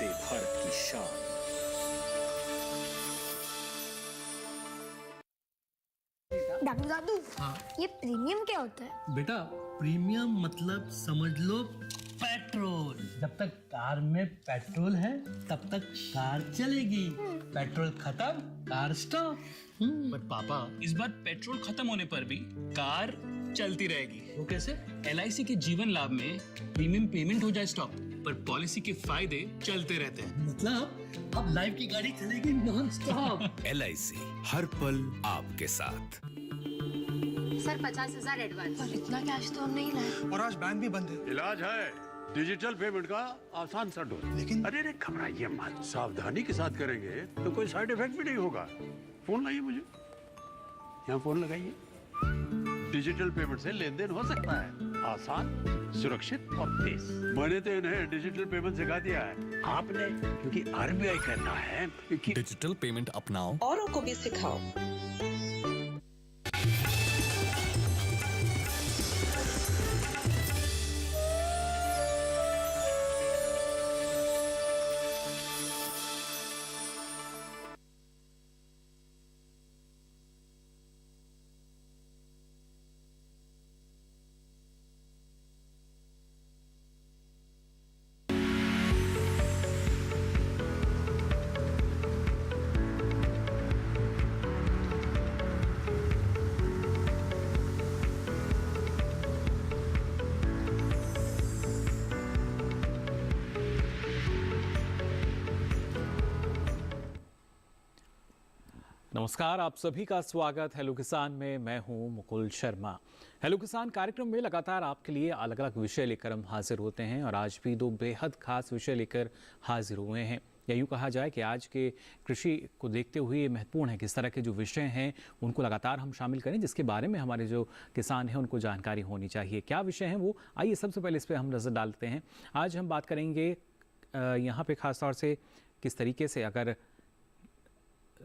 वंदे भारत की शान। डॉक्टर दादू, ये प्रीमियम क्या होता है? बेटा प्रीमियम मतलब समझ लो पेट्रोल। जब तक कार में पेट्रोल है तब तक कार चलेगी, पेट्रोल खत्म कार स्टॉप। पर पापा, इस बार पेट्रोल खत्म होने पर भी कार चलती रहेगी। वो कैसे? LIC के जीवन लाभ में प्रीमियम पेमेंट हो जाए स्टॉप, पर पॉलिसी के फायदे चलते रहते हैं। मतलब अब लाइफ की गाड़ी चलेगी नॉन स्टॉप। LIC हर पल आपके साथ। Sir 50,000 advance. पर इतना कैश तो हम नहीं लाए। और आज बैंक भी बंद है। इलाज है डिजिटल पेमेंट का आसान सा डोज। लेकिन अरे घबराइए मत, सावधानी के साथ करेंगे तो कोई साइड इफेक्ट भी नहीं होगा। फोन लाइए मुझे, यहाँ फोन लगाइए। डिजिटल पेमेंट से लेन देन हो सकता है आसान, सुरक्षित और तेज। मैंने तो इन्हें डिजिटल पेमेंट सिखा दिया है, आपने? क्योंकि RBI कहना है कि डिजिटल पेमेंट अपनाओ, औरों को भी सिखाओ। नमस्कार, आप सभी का स्वागत हेलो किसान में। मैं हूं मुकुल शर्मा। हेलो किसान कार्यक्रम में लगातार आपके लिए अलग अलग विषय लेकर हम हाजिर होते हैं और आज भी दो बेहद खास विषय लेकर हाजिर हुए हैं। या यूँ कहा जाए कि आज के कृषि को देखते हुए ये महत्वपूर्ण है किस तरह के जो विषय हैं उनको लगातार हम शामिल करें, जिसके बारे में हमारे जो किसान हैं उनको जानकारी होनी चाहिए। क्या विषय हैं वो, आइए सबसे पहले इस पर हम नज़र डालते हैं। आज हम बात करेंगे यहाँ पे ख़ास तौर से किस तरीके से अगर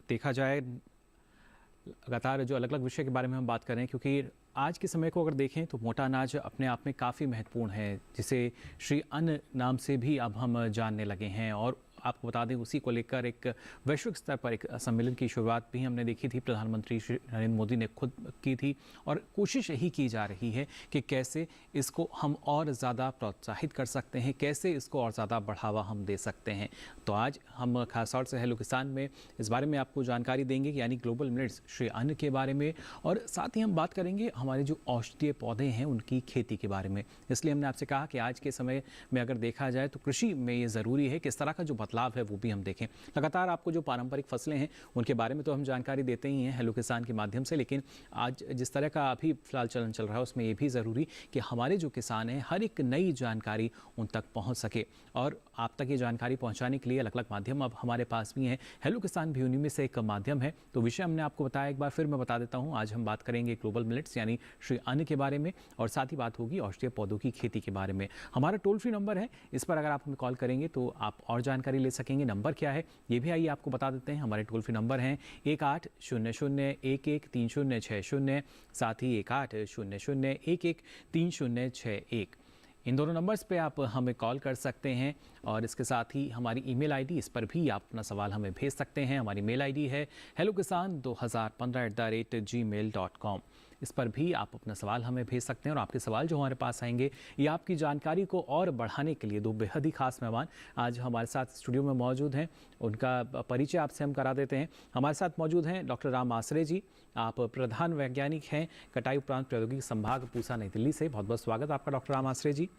देखा जाए लगातार जो अलग अलग विषय के बारे में हम बात करें, क्योंकि आज के समय को अगर देखें तो मोटा अनाज अपने आप में काफ़ी महत्वपूर्ण है, जिसे श्री अन्न नाम से भी अब हम जानने लगे हैं। और आपको बता दें उसी को लेकर एक वैश्विक स्तर पर एक सम्मेलन की शुरुआत भी हमने देखी थी, प्रधानमंत्री श्री नरेंद्र मोदी ने खुद की थी। और कोशिश यही की जा रही है कि कैसे इसको हम और ज़्यादा प्रोत्साहित कर सकते हैं, कैसे इसको और ज़्यादा बढ़ावा हम दे सकते हैं। तो आज हम खास तौर से हेलो किसान में इस बारे में आपको जानकारी देंगे, यानी ग्लोबल मिलेट्स श्री अन्न के बारे में। और साथ ही हम बात करेंगे हमारे जो औषधीय पौधे हैं उनकी खेती के बारे में। इसलिए हमने आपसे कहा कि आज के समय में अगर देखा जाए तो कृषि में ये ज़रूरी है कि इस तरह का जो बदलाव है वो भी हम देखें। लगातार आपको जो पारंपरिक फसलें हैं उनके बारे में तो हम जानकारी देते ही हैं हेलो किसान के माध्यम से, लेकिन आज जिस तरह का अभी फिलहाल चलन चल रहा है उसमें ये भी ज़रूरी कि हमारे जो किसान हैं हर एक नई जानकारी उन तक पहुँच सके। और आप तक ये जानकारी पहुँचाने के लिए अलग अलग माध्यम अब हमारे पास भी हैं। हेलो किसान भी उन्हीं में से एक माध्यम है। तो विषय हमने आपको बताया, एक बार फिर मैं बता देता हूँ। आज हम बात करेंगे ग्लोबल मिलेट्स यानी श्री अन्न के बारे में, और साथ ही बात होगी औषधीय पौधों की खेती के बारे में। हमारा टोल फ्री नंबर है, इस पर अगर आप हमें कॉल करेंगे तो आप और जानकारी ले सकेंगे। नंबर क्या है ये भी आइए आपको बता देते हैं। हमारे टोल फ्री नंबर हैं 1800113060, साथ ही 1800113061। इन दोनों नंबर्स पे आप हमें कॉल कर सकते हैं। और इसके साथ ही हमारी ईमेल आईडी, इस पर भी आप अपना सवाल हमें भेज सकते हैं। हमारी मेल आईडी है hellokisan2015@gmail.com। इस पर भी आप अपना सवाल हमें भेज सकते हैं। और आपके सवाल जो हमारे पास आएंगे ये आपकी जानकारी को और बढ़ाने के लिए दो बेहद ही खास मेहमान आज हमारे साथ स्टूडियो में मौजूद हैं। उनका परिचय आपसे हम करा देते हैं। हमारे साथ मौजूद हैं डॉक्टर राम आसरे जी। आप प्रधान वैज्ञानिक हैं कटाई उपरांत प्रौद्योगिकी संभाग पूसा नई दिल्ली से। बहुत बहुत स्वागत आपका डॉक्टर राम आसरे जी।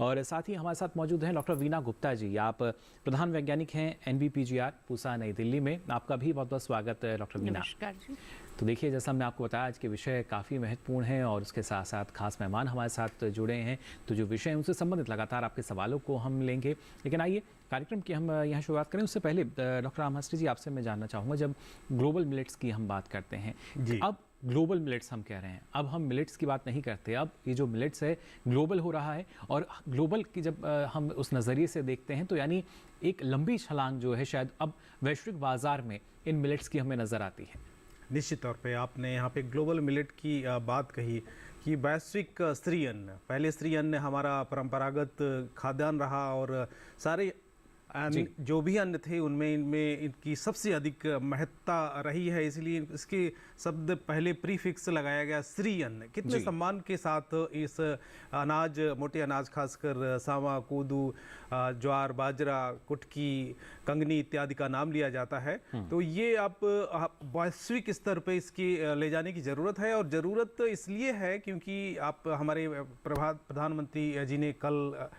और साथ ही हमारे साथ मौजूद हैं डॉक्टर वीना गुप्ता जी। आप प्रधान वैज्ञानिक हैं NBPGR पूसा नई दिल्ली में। आपका भी बहुत बहुत स्वागत है डॉक्टर वीना। नमस्कार जी। तो देखिए, जैसा हमने आपको बताया आज के विषय काफ़ी महत्वपूर्ण हैं और उसके साथ साथ खास मेहमान हमारे साथ जुड़े हैं। तो जो विषय हैं उनसे संबंधित लगातार आपके सवालों को हम लेंगे। लेकिन आइए कार्यक्रम की हम यहाँ शुरुआत करें उससे पहले डॉक्टर राम आसरे जी आपसे मैं जानना चाहूँगा, जब ग्लोबल मिलेट्स की हम बात करते हैं, अब ग्लोबल मिलेट्स हम कह रहे हैं, अब हम मिलेट्स की बात नहीं करते, अब ये जो मिलेट्स है ग्लोबल हो रहा है। और ग्लोबल की जब हम उस नज़रिए से देखते हैं तो यानी एक लंबी छलांग जो है शायद अब वैश्विक बाजार में इन मिलेट्स की हमें नज़र आती है। निश्चित तौर पे आपने यहाँ पे ग्लोबल मिलेट की बात कही कि वैश्विक स्तरीय अन्न, पहले स्तरीय अन्न हमारा परंपरागत खाद्यान्न रहा और सारे जो भी अन्न थे उनमें इनमें इनकी सबसे अधिक महत्ता रही है, इसलिए इसके शब्द पहले प्रीफिक्स लगाया गया श्री अन्न। कितने सम्मान के साथ इस अनाज, मोटे अनाज खासकर सावा, कोदू, ज्वार, बाजरा, कुटकी, कंगनी इत्यादि का नाम लिया जाता है। तो ये आप वैश्विक स्तर पे इसकी ले जाने की ज़रूरत है, और ज़रूरत इसलिए है क्योंकि आप हमारे प्रधानमंत्री जी ने कल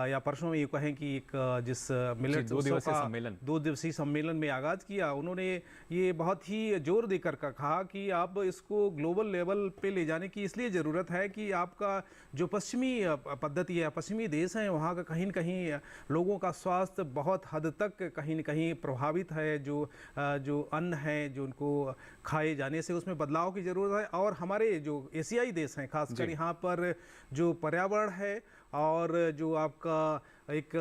या परसों में ये कहें कि एक जिस मिलेट 2 दिवसीय सम्मेलन में आगाज किया, उन्होंने ये बहुत ही जोर देकर कहा कि आप इसको ग्लोबल लेवल पे ले जाने की इसलिए ज़रूरत है कि आपका जो पश्चिमी पद्धति है, पश्चिमी देश हैं, वहाँ का कहीं न कहीं लोगों का स्वास्थ्य बहुत हद तक कहीं न कहीं प्रभावित है। जो अन्न है जो उनको खाए जाने से उसमें बदलाव की ज़रूरत है। और हमारे जो एशियाई देश हैं, खासकर यहाँ पर जो पर्यावरण है और जो आपका एक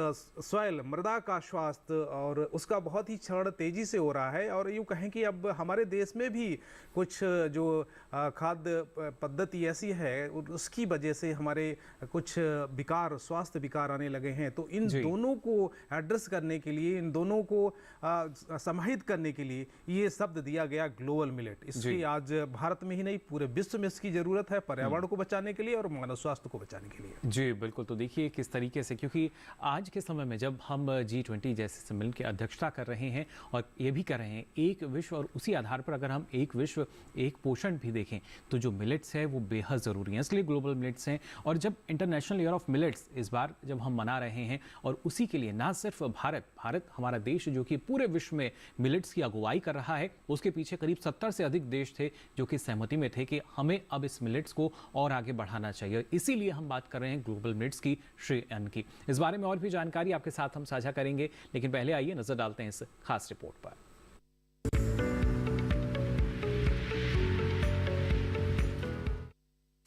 सॉइल, मृदा का स्वास्थ्य और उसका बहुत ही क्षरण तेजी से हो रहा है। और यूँ कहें कि अब हमारे देश में भी कुछ जो खाद्य पद्धति ऐसी है उसकी वजह से हमारे कुछ विकार, स्वास्थ्य विकार आने लगे हैं। तो इन दोनों को एड्रेस करने के लिए, इन दोनों को समाहित करने के लिए ये शब्द दिया गया ग्लोबल मिलेट। इसकी आज भारत में ही नहीं पूरे विश्व में इसकी ज़रूरत है, पर्यावरण को बचाने के लिए और मानव स्वास्थ्य को बचाने के लिए। जी बिल्कुल। तो देखिए किस तरीके से, क्योंकि आज के समय में जब हम G20 जैसे सम्मेलन की अध्यक्षता कर रहे हैं और ये भी कर रहे हैं एक विश्व, और उसी आधार पर अगर हम एक विश्व एक पोषण भी देखें तो जो मिलेट्स है वो बेहद ज़रूरी है, इसलिए ग्लोबल मिलेट्स हैं। और जब इंटरनेशनल ईयर ऑफ मिलेट्स इस बार जब हम मना रहे हैं, और उसी के लिए ना सिर्फ भारत हमारा देश जो कि पूरे विश्व में मिलेट्स की अगुवाई कर रहा है, उसके पीछे करीब 70 से अधिक देश थे जो कि सहमति में थे कि हमें अब इस मिलेट्स को और आगे बढ़ाना चाहिए। इसीलिए हम बात कर रहे हैं ग्लोबल मिलेट्स की, श्री अन्न की। इस बारे में और भी जानकारी आपके साथ हम साझा करेंगे, लेकिन पहले आइए नजर डालते हैं इस खास रिपोर्ट पर।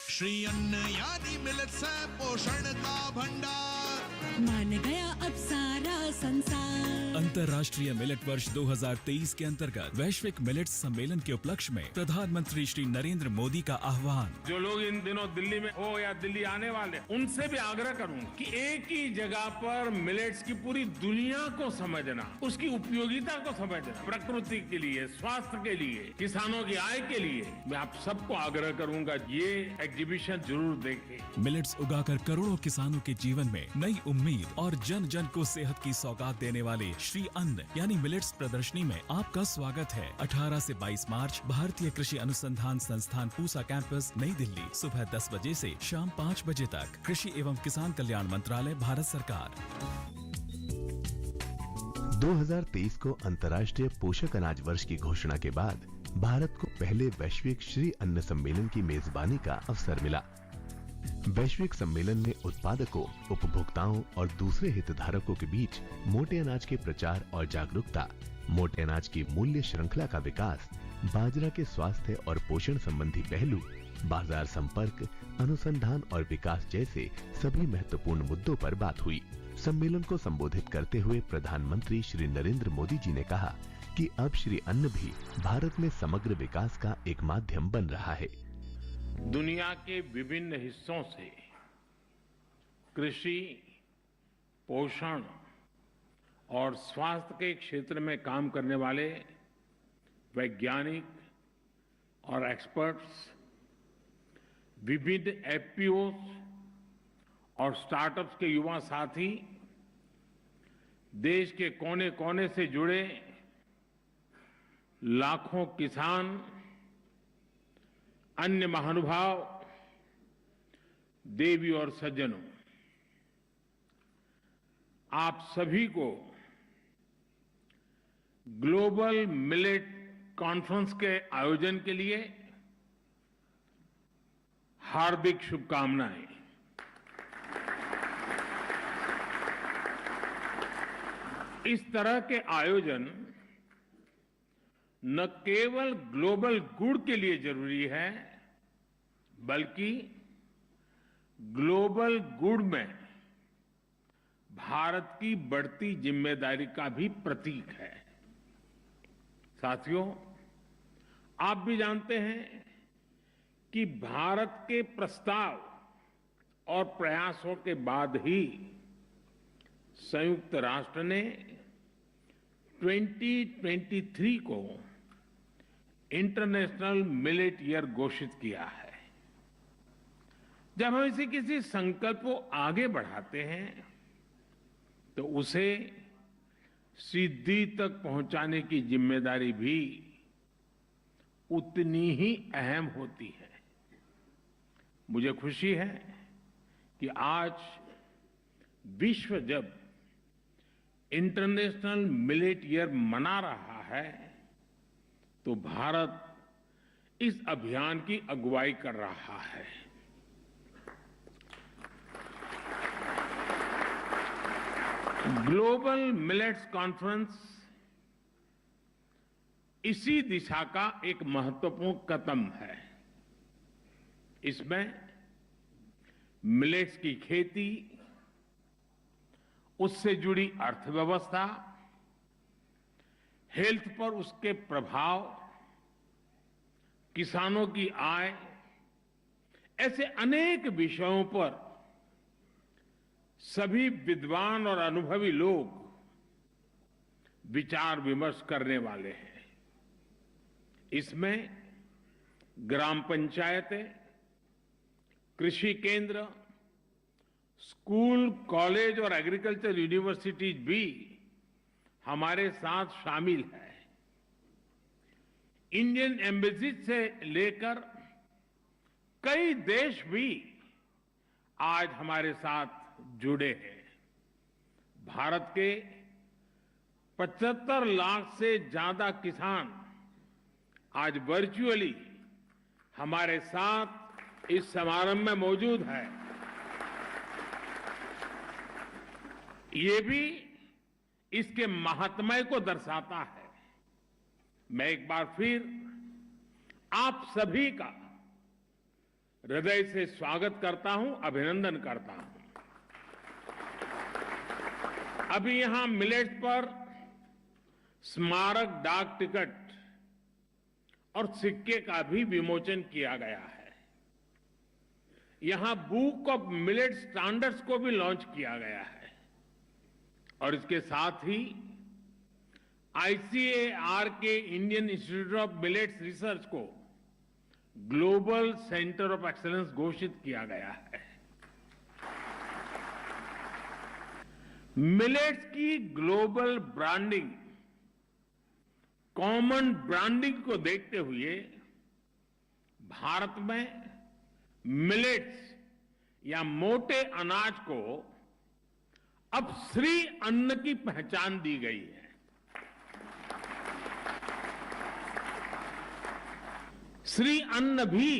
श्री अन्न यानी मिलेट्स है पोषण का भंडार, मान गया अब सारा संसार। अंतर्राष्ट्रीय मिलेट वर्ष 2023 के अंतर्गत वैश्विक मिलेट सम्मेलन के उपलक्ष्य में प्रधानमंत्री श्री नरेंद्र मोदी का आह्वान। जो लोग इन दिनों दिल्ली में हो या दिल्ली आने वाले, उनसे भी आग्रह करूंगा कि एक ही जगह पर मिलेट्स की पूरी दुनिया को समझना, उसकी उपयोगिता को समझना, प्रकृति के लिए, स्वास्थ्य के लिए, किसानों की आय के लिए, मैं आप सबको आग्रह करूंगा ये एग्जीबिशन जरूर देखें। मिलेट्स उगाकर करोड़ों किसानों के जीवन में नई उम्मीद और जन जन को सेहत की सौगात देने वाले श्री अन्न यानी मिलेट्स प्रदर्शनी में आपका स्वागत है। 18 से 22 मार्च भारतीय कृषि अनुसंधान संस्थान पूसा कैंपस, नई दिल्ली, सुबह 10 बजे से शाम 5 बजे तक। कृषि एवं किसान कल्याण मंत्रालय, भारत सरकार। 2023 को अंतर्राष्ट्रीय पोषक अनाज वर्ष की घोषणा के बाद भारत को पहले वैश्विक श्री अन्न सम्मेलन की मेजबानी का अवसर मिला। वैश्विक सम्मेलन में उत्पादकों, उपभोक्ताओं और दूसरे हितधारकों के बीच मोटे अनाज के प्रचार और जागरूकता, मोटे अनाज की मूल्य श्रृंखला का विकास, बाजरा के स्वास्थ्य और पोषण संबंधी पहलू, बाजार संपर्क, अनुसंधान और विकास जैसे सभी महत्वपूर्ण मुद्दों पर बात हुई। सम्मेलन को संबोधित करते हुए प्रधानमंत्री श्री नरेंद्र मोदी जी ने कहा कि अब श्री अन्न भी भारत में समग्र विकास का एक माध्यम बन रहा है। दुनिया के विभिन्न हिस्सों से कृषि, पोषण और स्वास्थ्य के क्षेत्र में काम करने वाले वैज्ञानिक और एक्सपर्ट्स, विविध एफपीओज और स्टार्टअप्स के युवा साथी, देश के कोने कोने से जुड़े लाखों किसान, अन्य महानुभाव, देवी और सज्जनों, आप सभी को ग्लोबल मिलेट कॉन्फ्रेंस के आयोजन के लिए हार्दिक शुभकामनाएं। इस तरह के आयोजन न केवल ग्लोबल गुड के लिए जरूरी है, बल्कि ग्लोबल गुड में भारत की बढ़ती जिम्मेदारी का भी प्रतीक है। साथियों, आप भी जानते हैं कि भारत के प्रस्ताव और प्रयासों के बाद ही संयुक्त राष्ट्र ने 2023 को इंटरनेशनल मिलेट ईयर घोषित किया है। जब हम इसे किसी संकल्प को आगे बढ़ाते हैं तो उसे सिद्धि तक पहुंचाने की जिम्मेदारी भी उतनी ही अहम होती है। मुझे खुशी है कि आज विश्व जब इंटरनेशनल मिलेट ईयर मना रहा है तो भारत इस अभियान की अगुवाई कर रहा है। ग्लोबल मिलेट्स कॉन्फ्रेंस इसी दिशा का एक महत्वपूर्ण कदम है। इसमें मिलेट्स की खेती, उससे जुड़ी अर्थव्यवस्था, हेल्थ पर उसके प्रभाव, किसानों की आय, ऐसे अनेक विषयों पर सभी विद्वान और अनुभवी लोग विचार विमर्श करने वाले हैं। इसमें ग्राम पंचायतें, कृषि केंद्र, स्कूल, कॉलेज और एग्रीकल्चर यूनिवर्सिटीज भी हमारे साथ शामिल है। इंडियन एम्बेसी से लेकर कई देश भी आज हमारे साथ जुड़े हैं। भारत के 75 लाख से ज्यादा किसान आज वर्चुअली हमारे साथ इस समारंभ में मौजूद है। ये भी इसके महात्म्य को दर्शाता है। मैं एक बार फिर आप सभी का हृदय से स्वागत करता हूं, अभिनंदन करता हूं। अभी यहां मिलेट्स पर स्मारक डाक टिकट और सिक्के का भी विमोचन किया गया है। यहां बुक ऑफ मिलेट स्टैंडर्ड्स को भी लॉन्च किया गया है और इसके साथ ही ICAR के Indian institute of millets research को ग्लोबल सेंटर ऑफ एक्सीलेंस घोषित किया गया है। मिलेट्स की ग्लोबल ब्रांडिंग, कॉमन ब्रांडिंग को देखते हुए भारत में मिलेट्स या मोटे अनाज को अब श्री अन्न की पहचान दी गई है। श्री अन्न भी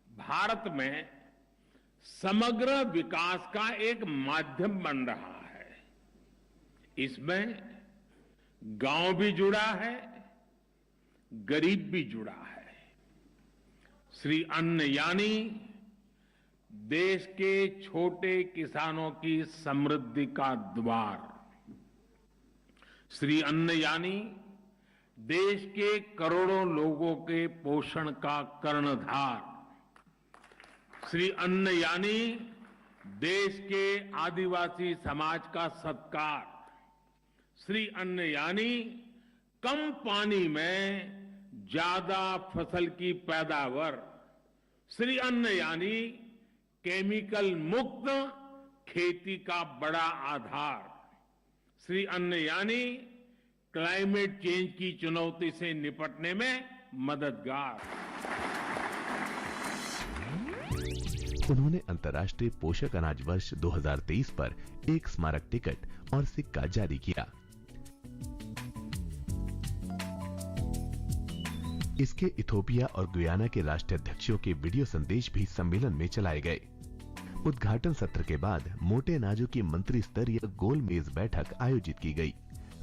भारत में समग्र विकास का एक माध्यम बन रहा है। इसमें गांव भी जुड़ा है, गरीब भी जुड़ा है। श्री अन्न यानी देश के छोटे किसानों की समृद्धि का द्वार। श्री अन्न यानी देश के करोड़ों लोगों के पोषण का कर्णधार। श्री अन्न यानी देश के आदिवासी समाज का सत्कार। श्री अन्न यानी कम पानी में ज्यादा फसल की पैदावार। श्री अन्न यानी केमिकल मुक्त खेती का बड़ा आधार। श्री अन्न यानी क्लाइमेट चेंज की चुनौती से निपटने में मददगार। उन्होंने अंतर्राष्ट्रीय पोषक अनाज वर्ष 2023 पर एक स्मारक टिकट और सिक्का जारी किया। इसके इथोपिया और गुयाना के राष्ट्राध्यक्षों के वीडियो संदेश भी सम्मेलन में चलाए गए। उद्घाटन सत्र के बाद मोटे अनाजों की मंत्री स्तरीय गोल मेज बैठक आयोजित की गई।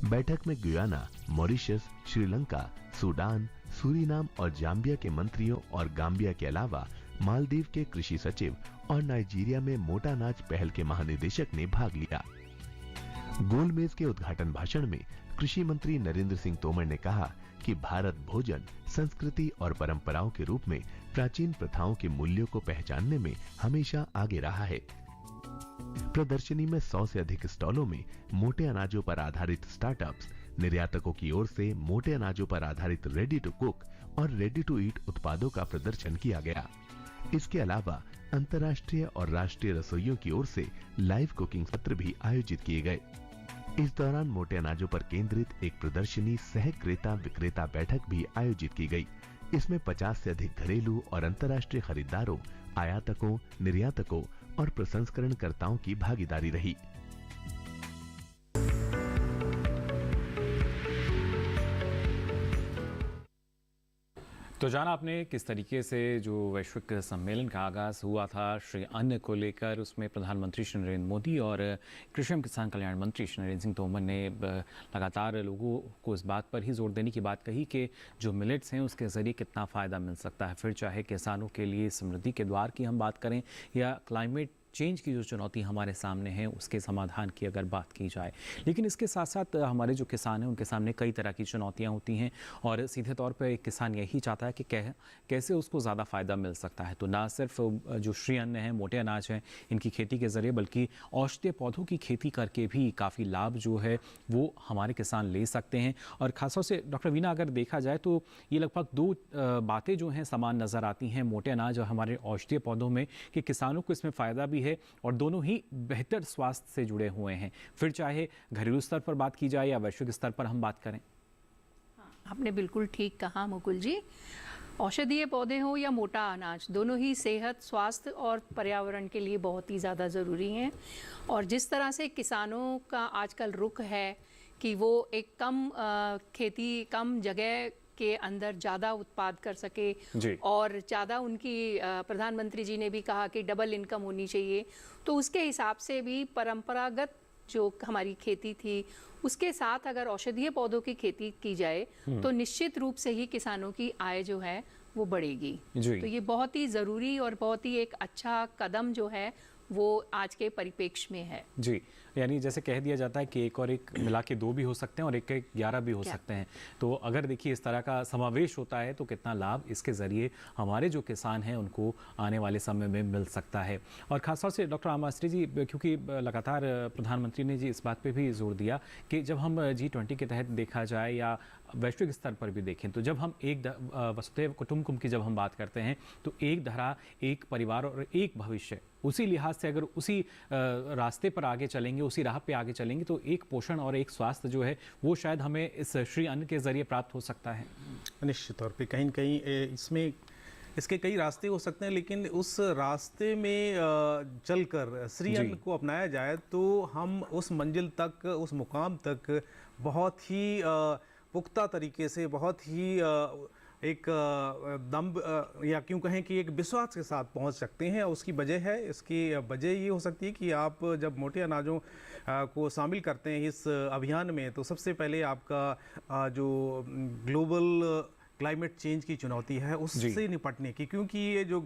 बैठक में Guyana, Mauritius, Sri Lanka, Sudan, Suriname और जाम्बिया के मंत्रियों और गाम्बिया के अलावा मालदीव के कृषि सचिव और नाइजीरिया में मोटा अनाज पहल के महानिदेशक ने भाग लिया। गोलमेज के उद्घाटन भाषण में कृषि मंत्री नरेंद्र सिंह तोमर ने कहा कि भारत भोजन, संस्कृति और परंपराओं के रूप में प्राचीन प्रथाओं के मूल्यों को पहचानने में हमेशा आगे रहा है। प्रदर्शनी में 100 से अधिक स्टॉलों में मोटे अनाजों पर आधारित स्टार्टअप्स, निर्यातकों की ओर से मोटे अनाजों पर आधारित रेडी टू कुक और रेडी टू ईट उत्पादों का प्रदर्शन किया गया। इसके अलावा अंतर्राष्ट्रीय और राष्ट्रीय रसोइयों की ओर से लाइव कुकिंग सत्र भी आयोजित किए गए। इस दौरान मोटे अनाजों पर केंद्रित एक प्रदर्शनी सह क्रेता विक्रेता बैठक भी आयोजित की गई। इसमें 50 से अधिक घरेलू और अंतर्राष्ट्रीय खरीदारों, आयातकों, निर्यातकों और प्रसंस्करणकर्ताओं की भागीदारी रही। तो जाना आपने किस तरीके से जो वैश्विक सम्मेलन का आगाज़ हुआ था श्री अन्न को लेकर, उसमें प्रधानमंत्री श्री नरेंद्र मोदी और कृषि एवं किसान कल्याण मंत्री श्री नरेंद्र सिंह तोमर ने लगातार लोगों को इस बात पर ही जोर देने की बात कही कि जो मिलेट्स हैं उसके ज़रिए कितना फ़ायदा मिल सकता है। फिर चाहे किसानों के लिए समृद्धि के द्वार की हम बात करें या क्लाइमेट चेंज की जो चुनौती हमारे सामने है उसके समाधान की अगर बात की जाए, लेकिन इसके साथ साथ हमारे जो किसान हैं उनके सामने कई तरह की चुनौतियां होती हैं और सीधे तौर पर एक किसान यही चाहता है कि कैसे उसको ज़्यादा फ़ायदा मिल सकता है। तो ना सिर्फ जो श्री अन्न है, मोटे अनाज हैं, इनकी खेती के ज़रिए, बल्कि औषधीय पौधों की खेती करके भी काफ़ी लाभ जो है वो हमारे किसान ले सकते हैं। और खासतौर से डॉक्टर वीना, अगर देखा जाए तो ये लगभग दो बातें जो हैं समान नज़र आती हैं मोटे अनाज और हमारे औषधीय पौधों में, कि किसानों को इसमें फ़ायदा भी है और दोनों ही बेहतर स्वास्थ्य से जुड़े हुए हैं। फिर चाहे घरेलू स्तर पर बात की जाए या वैश्विक स्तर पर हम बात करें। आपने बिल्कुल ठीक कहा मुकुल जी। औषधीय पौधे हो या मोटा अनाज, दोनों ही सेहत, स्वास्थ्य और पर्यावरण के लिए बहुत ही ज़्यादा ज़रूरी हैं। और जिस तरह से किसानों का आजकल रुख है कि वो एक खेती कम जगह के अंदर ज़्यादा उत्पाद कर सके और ज़्यादा उनकी प्रधानमंत्री जी ने भी कहा कि डबल इनकम होनी चाहिए, तो उसके हिसाब से भी परंपरागत जो हमारी खेती थी उसके साथ अगर औषधीय पौधों की खेती की जाए तो निश्चित रूप से ही किसानों की आय जो है वो बढ़ेगी। तो ये बहुत ही ज़रूरी और बहुत ही एक अच्छा कदम जो है वो आज के परिप्रेक्ष्य में है। जी, यानी जैसे कह दिया जाता है कि एक और एक मिला के 2 भी हो सकते हैं और 1 11 भी हो सकते हैं। तो अगर देखिए इस तरह का समावेश होता है तो कितना लाभ इसके ज़रिए हमारे जो किसान हैं उनको आने वाले समय में मिल सकता है। और ख़ासतौर से डॉक्टर आमाश्री जी, क्योंकि लगातार प्रधानमंत्री ने जी इस बात पे भी जोर दिया कि जब हम G20 के तहत देखा जाए या वैश्विक स्तर पर भी देखें तो जब हम एक वसुधैव कुटुंबकम की जब हम बात करते हैं तो एक धरा, एक परिवार और एक भविष्य, उसी लिहाज से अगर उसी रास्ते पर आगे चलेंगे, उसी राह पे आगे चलेंगे तो एक पोषण और एक स्वास्थ्य जो है वो शायद हमें इस श्री अन्न के ज़रिए प्राप्त हो सकता है। निश्चित तौर पे कहीं न कहीं इसमें इसके कई रास्ते हो सकते हैं, लेकिन उस रास्ते में चलकर श्री अन्न को अपनाया जाए तो हम उस मंजिल तक, उस मुकाम तक बहुत ही पुख्ता तरीके से, बहुत ही एक दम या क्यों कहें कि एक विश्वास के साथ पहुंच सकते हैं। उसकी वजह है, इसकी वजह ये हो सकती है कि आप जब मोटे अनाजों को शामिल करते हैं इस अभियान में तो सबसे पहले आपका जो ग्लोबल क्लाइमेट चेंज की चुनौती है उससे निपटने की, क्योंकि ये जो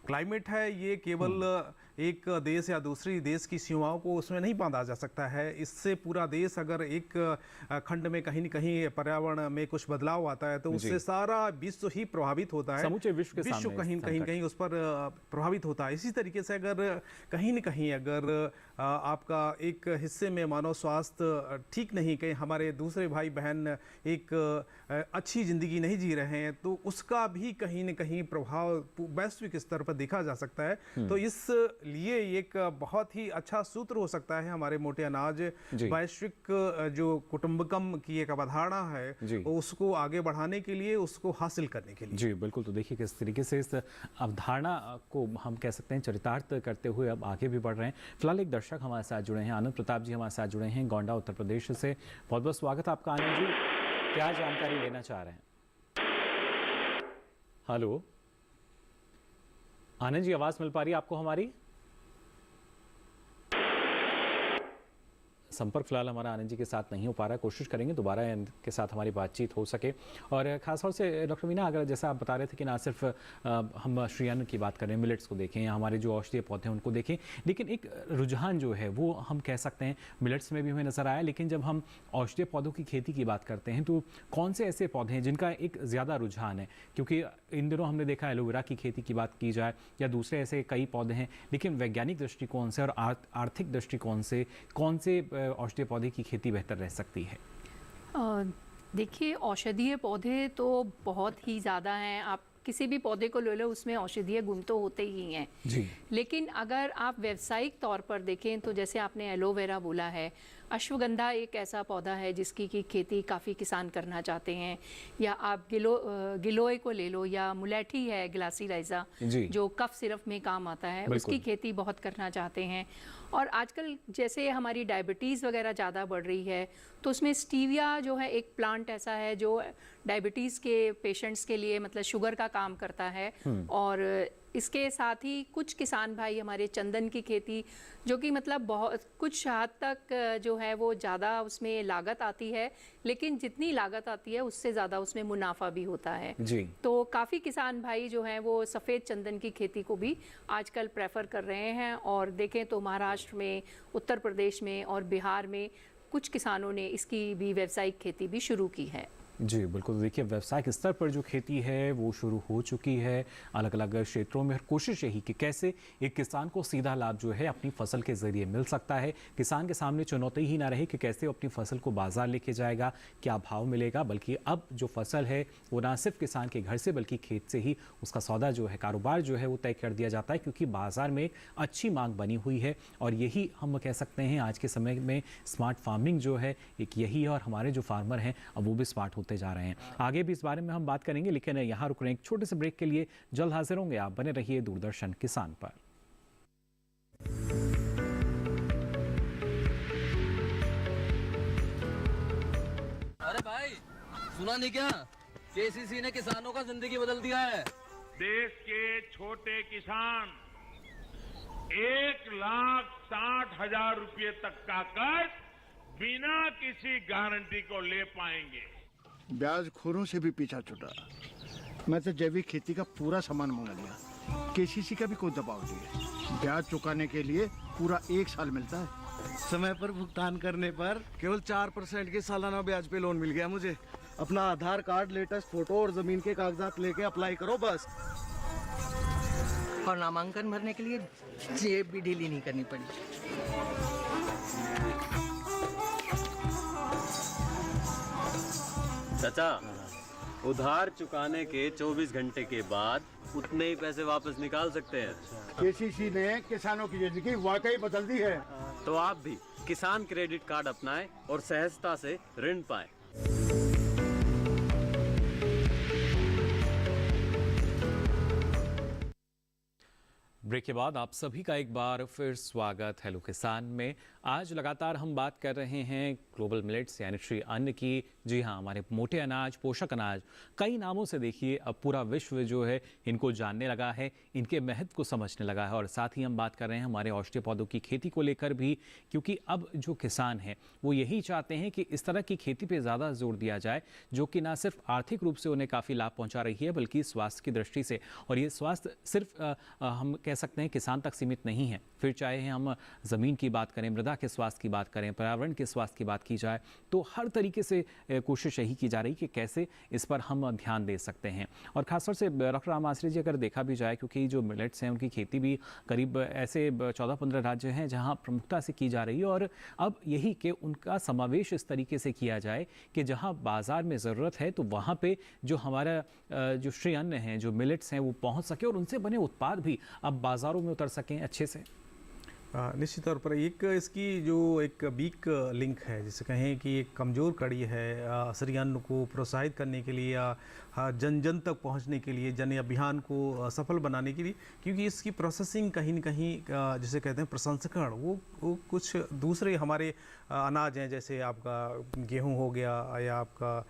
क्लाइमेट है ये केवल एक देश या दूसरी देश की सीमाओं को उसमें नहीं बांधा जा सकता है। इससे पूरा देश अगर एक खंड में कहीं न कहीं पर्यावरण में कुछ बदलाव आता है तो उससे सारा विश्व ही प्रभावित होता है, समूचे विश्व कहीं उस पर प्रभावित होता है। इसी तरीके से अगर कहीं न कहीं अगर आपका एक हिस्से में मानव स्वास्थ्य ठीक नहीं, कहीं हमारे दूसरे भाई बहन एक अच्छी ज़िंदगी नहीं जी रहे हैं तो उसका भी कहीं न कहीं प्रभाव वैश्विक स्तर पर देखा जा सकता है। तो इस लिए एक बहुत ही अच्छा सूत्र हो सकता है हमारे मोटे अनाज वैश्विक जो कुटुंबकम की एक अवधारणा है उसको आगे बढ़ाने के लिए, उसको हासिल करने के लिए। जी बिल्कुल। तो देखिए किस तरीके से इस अवधारणा को हम कह सकते हैं चरितार्थ करते हुए अब आगे भी बढ़ रहे हैं। फिलहाल एक दर्शक हमारे साथ जुड़े हैं, आनंद प्रताप जी हमारे साथ जुड़े हैं गोंडा उत्तर प्रदेश से। बहुत बहुत स्वागत आपका आनंद जी, क्या जानकारी लेना चाह रहे हैं? हेलो आनंद जी, आवाज मिल पा रही है आपको हमारी? संपर्क फिलहाल हमारा आनंद जी के साथ नहीं हो पा रहा है, कोशिश करेंगे दोबारा इनके साथ हमारी बातचीत हो सके। और खासतौर से डॉक्टर मीना, अगर जैसा आप बता रहे थे कि ना सिर्फ हम श्री अन्न की बात करें, मिलेट्स को देखें या हमारे जो औषधीय पौधे हैं उनको देखें, लेकिन एक रुझान जो है वो हम कह सकते हैं मिलेट्स में भी हमें नज़र आया। लेकिन जब हम औषधीय पौधों की खेती की बात करते हैं तो कौन से ऐसे पौधे हैं जिनका एक ज़्यादा रुझान है? क्योंकि इन दिनों हमने देखा एलोवेरा की खेती की बात की जाए या दूसरे ऐसे कई पौधे हैं, लेकिन वैज्ञानिक दृष्टिकोण से और आर्थिक दृष्टिकोण से कौन से औषधीय पौधे की खेती बेहतर रह सकती है? देखिए, औषधीय पौधे तो बहुत ही ज़्यादा हैं। आप किसी भी पौधे को ले लो, उसमें औषधीय गुण तो होते ही हैं जी। लेकिन अगर आप व्यावसायिक तौर पर देखें तो जैसे आपने एलोवेरा बोला है, अश्वगंधा एक ऐसा पौधा है जिसकी की खेती काफ़ी किसान करना चाहते हैं, या आप गिलोय को ले लो, या मुलेठी है ग्लासीराइजा जो कफ सिरप में काम आता है, उसकी खेती बहुत करना चाहते हैं। और आजकल जैसे हमारी डायबिटीज़ वगैरह ज़्यादा बढ़ रही है तो उसमें स्टीविया जो है एक प्लांट ऐसा है जो डायबिटीज़ के पेशेंट्स के लिए मतलब शुगर का काम करता है। और इसके साथ ही कुछ किसान भाई हमारे चंदन की खेती, जो कि मतलब बहुत कुछ हद तक जो है वो ज़्यादा उसमें लागत आती है, लेकिन जितनी लागत आती है उससे ज़्यादा उसमें मुनाफा भी होता है जी। तो काफ़ी किसान भाई जो हैं वो सफ़ेद चंदन की खेती को भी आजकल प्रेफर कर रहे हैं। और देखें तो महाराष्ट्र में, उत्तर प्रदेश में और बिहार में कुछ किसानों ने इसकी भी व्यावसायिक खेती भी शुरू की है। जी बिल्कुल, देखिए व्यावसायिक स्तर पर जो खेती है वो शुरू हो चुकी है अलग अलग क्षेत्रों में। कोशिश यही कि कैसे एक किसान को सीधा लाभ जो है अपनी फसल के ज़रिए मिल सकता है, किसान के सामने चुनौती ही ना रहे कि कैसे वो अपनी फसल को बाजार लेके जाएगा, क्या भाव मिलेगा, बल्कि अब जो फसल है वो ना सिर्फ किसान के घर से बल्कि खेत से ही उसका सौदा जो है, कारोबार जो है वो तय कर दिया जाता है, क्योंकि बाजार में एक अच्छी मांग बनी हुई है। और यही हम कह सकते हैं आज के समय में स्मार्ट फार्मिंग जो है एक यही है, और हमारे जो फार्मर हैं अब वो भी स्मार्ट होते जा रहे हैं। आगे भी इस बारे में हम बात करेंगे, लेकिन यहाँ रुक रहे हैं एक छोटे से ब्रेक के लिए। जल्द हाजिर होंगे, आप बने रहिए दूरदर्शन किसान पर। अरे भाई सुना नहीं क्या, केसीसी ने किसानों का जिंदगी बदल दिया है। देश के छोटे किसान 1,60,000 रुपये तक का कर्ज बिना किसी गारंटी को ले पाएंगे। ब्याज खोरों से भी पीछा छुटा। मैं तो जैविक खेती का पूरा सामान मंगा लिया, केसीसी का भी कोई दबाव नहीं है। ब्याज चुकाने के लिए पूरा 1 साल मिलता है। समय पर भुगतान करने पर केवल 4% के सालाना ब्याज पे लोन मिल गया मुझे। अपना आधार कार्ड, लेटेस्ट फोटो और जमीन के कागजात लेके अप्लाई करो बस। और नामांकन भरने के लिए जेब भी ढीली नहीं करनी पड़ी। चाचा, उधार चुकाने के 24 घंटे के बाद उतने ही पैसे वापस निकाल सकते हैं। केसीसी ने किसानों की जिंदगी वाकई बदल दी है। तो आप भी किसान क्रेडिट कार्ड अपनाएं और सहजता से ऋण पाएं। ब्रेक के बाद आप सभी का एक बार फिर स्वागत हेलो किसान में। आज लगातार हम बात कर रहे हैं ग्लोबल मिलेट्स यानी श्री अन्न की। जी हाँ, हमारे मोटे अनाज, पोषक अनाज, कई नामों से देखिए अब पूरा विश्व जो है इनको जानने लगा है, इनके महत्व को समझने लगा है। और साथ ही हम बात कर रहे हैं हमारे औषधीय पौधों की खेती को लेकर भी, क्योंकि अब जो किसान हैं वो यही चाहते हैं कि इस तरह की खेती पे ज़्यादा जोर दिया जाए, जो कि ना सिर्फ आर्थिक रूप से उन्हें काफ़ी लाभ पहुँचा रही है बल्कि स्वास्थ्य की दृष्टि से। और ये स्वास्थ्य सिर्फ हम कह सकते हैं किसान तक सीमित नहीं है, फिर चाहे हम ज़मीन की बात करें, मृदा के स्वास्थ्य की बात करें, पर्यावरण के स्वास्थ्य की बात की जाए, तो हर तरीके से कोशिश यही की जा रही कि कैसे इस पर हम ध्यान दे सकते हैं। और खासतौर से डॉक्टर राम आश्रय जी, अगर देखा भी जाए, क्योंकि जो मिलेट्स हैं उनकी खेती भी करीब ऐसे 14-15 राज्य हैं जहां प्रमुखता से की जा रही है, और अब यही कि उनका समावेश इस तरीके से किया जाए कि जहां बाज़ार में ज़रूरत है तो वहां पे जो हमारा जो श्री अन्न हैं, जो मिलेट्स हैं, वो पहुँच सके और उनसे बने उत्पाद भी अब बाज़ारों में उतर सकें अच्छे से। निश्चित तौर पर एक इसकी जो एक वीक लिंक है, जिसे कहें कि एक कमज़ोर कड़ी है श्री अन्न को प्रोत्साहित करने के लिए या जन जन तक पहुंचने के लिए, जन अभियान को सफल बनाने के लिए, क्योंकि इसकी प्रोसेसिंग कहीं न कहीं जिसे कहते हैं प्रसंस्करण, वो कुछ दूसरे हमारे अनाज हैं, जैसे आपका गेहूं हो गया या आपका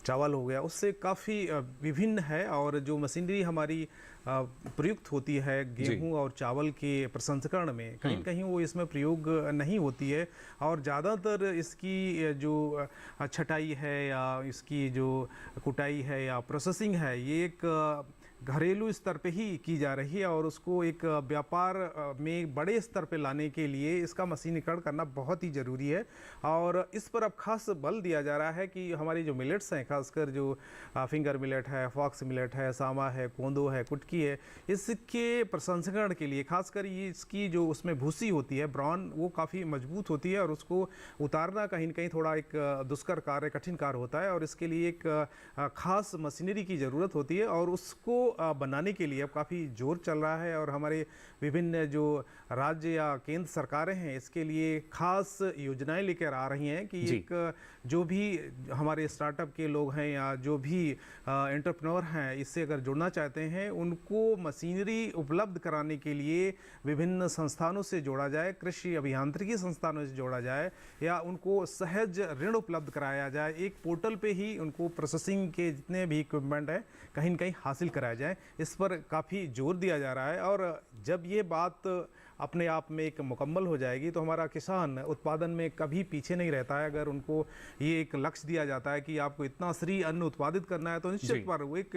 चावल हो गया, उससे काफ़ी विभिन्न है। और जो मशीनरी हमारी प्रयुक्त होती है गेहूं और चावल के प्रसंस्करण प्रसंस्करण में कहीं न कहीं वो इसमें प्रयोग नहीं होती है, और ज़्यादातर इसकी जो छटाई है या इसकी जो कुटाई है या प्रोसेसिंग है, ये एक घरेलू स्तर पे ही की जा रही है, और उसको एक व्यापार में बड़े स्तर पे लाने के लिए इसका मशीनीकरण करना बहुत ही ज़रूरी है। और इस पर अब खास बल दिया जा रहा है कि हमारी जो मिलेट्स हैं, खासकर जो फिंगर मिलेट है, फॉक्स मिलेट है, सामा है, कोंदो है, कुटकी है, इसके प्रसंस्करण के लिए खासकर ये इसकी जो उसमें भूसी होती है, ब्राउन, वो काफ़ी मजबूत होती है और उसको उतारना कहीं न कहीं थोड़ा एक दुष्कर कार्य, कठिन कार्य होता है, और इसके लिए एक खास मशीनरी की ज़रूरत होती है, और उसको बनाने के लिए अब काफ़ी जोर चल रहा है। और हमारे विभिन्न जो राज्य या केंद्र सरकारें हैं, इसके लिए खास योजनाएं लेकर आ रही हैं कि एक जो भी हमारे स्टार्टअप के लोग हैं या जो भी एंटरप्रेन्योर हैं, इससे अगर जुड़ना चाहते हैं, उनको मशीनरी उपलब्ध कराने के लिए विभिन्न संस्थानों से जोड़ा जाए, कृषि अभियांत्रिकी संस्थानों से जोड़ा जाए, या उनको सहज ऋण उपलब्ध कराया जाए। एक पोर्टल पे ही उनको प्रोसेसिंग के जितने भी इक्विपमेंट हैं कहीं न कहीं हासिल कराया जाए, इस पर काफ़ी जोर दिया जा रहा है। और जब ये बात अपने आप में एक मुकम्मल हो जाएगी तो हमारा किसान उत्पादन में कभी पीछे नहीं रहता है। अगर उनको ये एक लक्ष्य दिया जाता है कि आपको इतना श्री अन्न उत्पादित करना है, तो निश्चित पर वो एक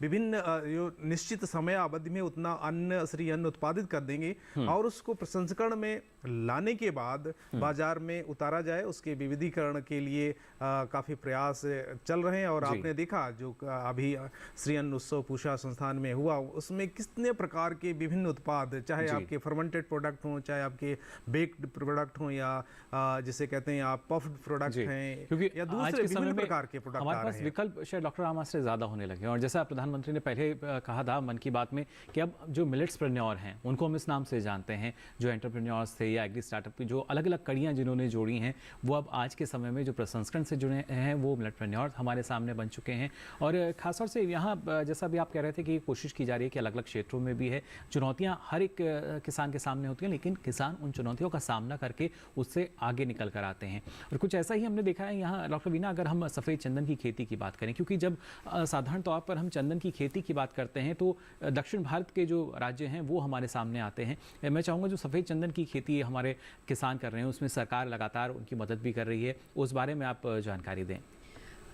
विभिन्न जो निश्चित समय अवधि में उतना अन्न, श्री अन्न उत्पादित कर देंगे, और उसको प्रसंस्करण में लाने के बाद बाजार में उतारा जाए, उसके विविधीकरण के लिए काफ़ी प्रयास चल रहे हैं। और आपने देखा जो अभी श्री अन्न उत्सव पूषा संस्थान में हुआ, उसमें कितने प्रकार के विभिन्न उत्पाद, चाहे आपके फर्मेंटेड प्रोडक्ट हों, चाहे आपके बेक्ड प्रोडक्ट हों, या जिसे कहते हैं आप पफ्ड प्रोडक्ट हैं, क्योंकि या दूसरे विभिन्न प्रकार के प्रोडक्ट हमारे पास विकल्प शायद डॉक्टर रामा से ज़्यादा होने लगे। और जैसा प्रधानमंत्री ने पहले कहा था मन की बात में कि अब जो मिलेट्सप्रेन्योर हैं उनको हम इस नाम से जानते हैं, जो एंटरप्रेन्योर्स थे या एग्री स्टार्टअप की जो अलग अलग कड़ियाँ जिन्होंने जोड़ी हैं, वो अब आज के समय में जो प्रसंस्करण से जुड़े हैं वो मिलेट्सप्रेन्योर हमारे सामने बन चुके हैं। और खासतौर से यहाँ जैसा भी आप कह रहे थे कि कोशिश की जा रही है कि अलग अलग क्षेत्रों में भी है, चुनौतियाँ हर एक किसान के सामने होती हैं, लेकिन किसान उन चुनौतियों का सामना करके उससे आगे निकल कर आते हैं। और कुछ ऐसा ही हमने देखा है यहाँ डॉक्टर वीना, अगर हम सफ़ेद चंदन की खेती की बात करें, क्योंकि जब साधारण तौर पर हम चंदन की खेती की बात करते हैं तो दक्षिण भारत के जो राज्य हैं वो हमारे सामने आते हैं। मैं चाहूँगा जो सफ़ेद चंदन की खेती हमारे किसान कर रहे हैं, उसमें सरकार लगातार उनकी मदद भी कर रही है, उस बारे में आप जानकारी दें।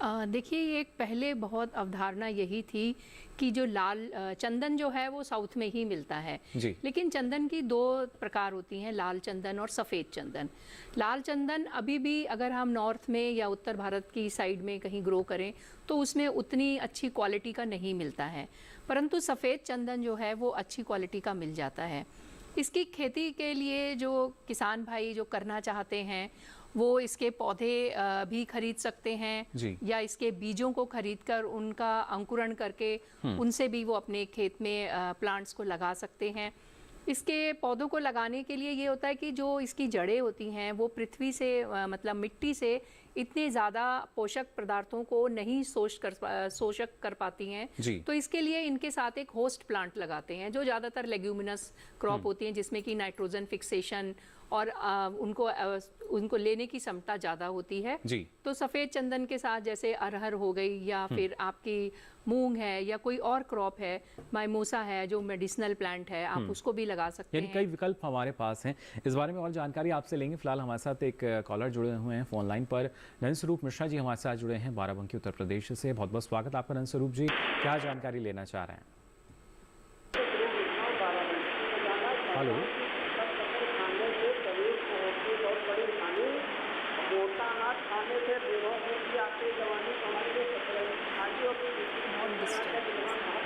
देखिए, एक पहले बहुत अवधारणा यही थी कि जो लाल चंदन जो है वो साउथ में ही मिलता है, लेकिन चंदन की दो प्रकार होती हैं, लाल चंदन और सफ़ेद चंदन। लाल चंदन अभी भी अगर हम नॉर्थ में या उत्तर भारत की साइड में कहीं ग्रो करें तो उसमें उतनी अच्छी क्वालिटी का नहीं मिलता है, परंतु सफ़ेद चंदन जो है वो अच्छी क्वालिटी का मिल जाता है। इसकी खेती के लिए जो किसान भाई जो करना चाहते हैं वो इसके पौधे भी खरीद सकते हैं, या इसके बीजों को खरीदकर उनका अंकुरण करके उनसे भी वो अपने खेत में प्लांट्स को लगा सकते हैं। इसके पौधों को लगाने के लिए ये होता है कि जो इसकी जड़ें होती हैं वो पृथ्वी से मतलब मिट्टी से इतने ज़्यादा पोषक पदार्थों को नहीं शोषक कर पाती हैं, तो इसके लिए इनके साथ एक होस्ट प्लांट लगाते हैं जो ज़्यादातर लेग्यूमिनस क्रॉप होती हैं, जिसमें कि नाइट्रोजन फिक्सेशन और उनको लेने की क्षमता ज़्यादा होती है। तो सफ़ेद चंदन के साथ जैसे अरहर हो गई, या फिर आपकी मूंग है, या कोई और क्रॉप है, माइमोसा है जो मेडिसिनल प्लांट है, आप उसको भी लगा सकते हैं। कई विकल्प हमारे पास हैं। इस बारे में और जानकारी आपसे लेंगे। फिलहाल हमारे साथ एक कॉलर जुड़े हुए हैं फोन लाइन पर। नरेंद्र स्वरूप मिश्रा जी हमारे साथ जुड़े हैं बाराबंकी उत्तर प्रदेश से। बहुत बहुत स्वागत आपका नरेंद्र स्वरूप जी, क्या जानकारी लेना चाह रहे हैं? हेलो,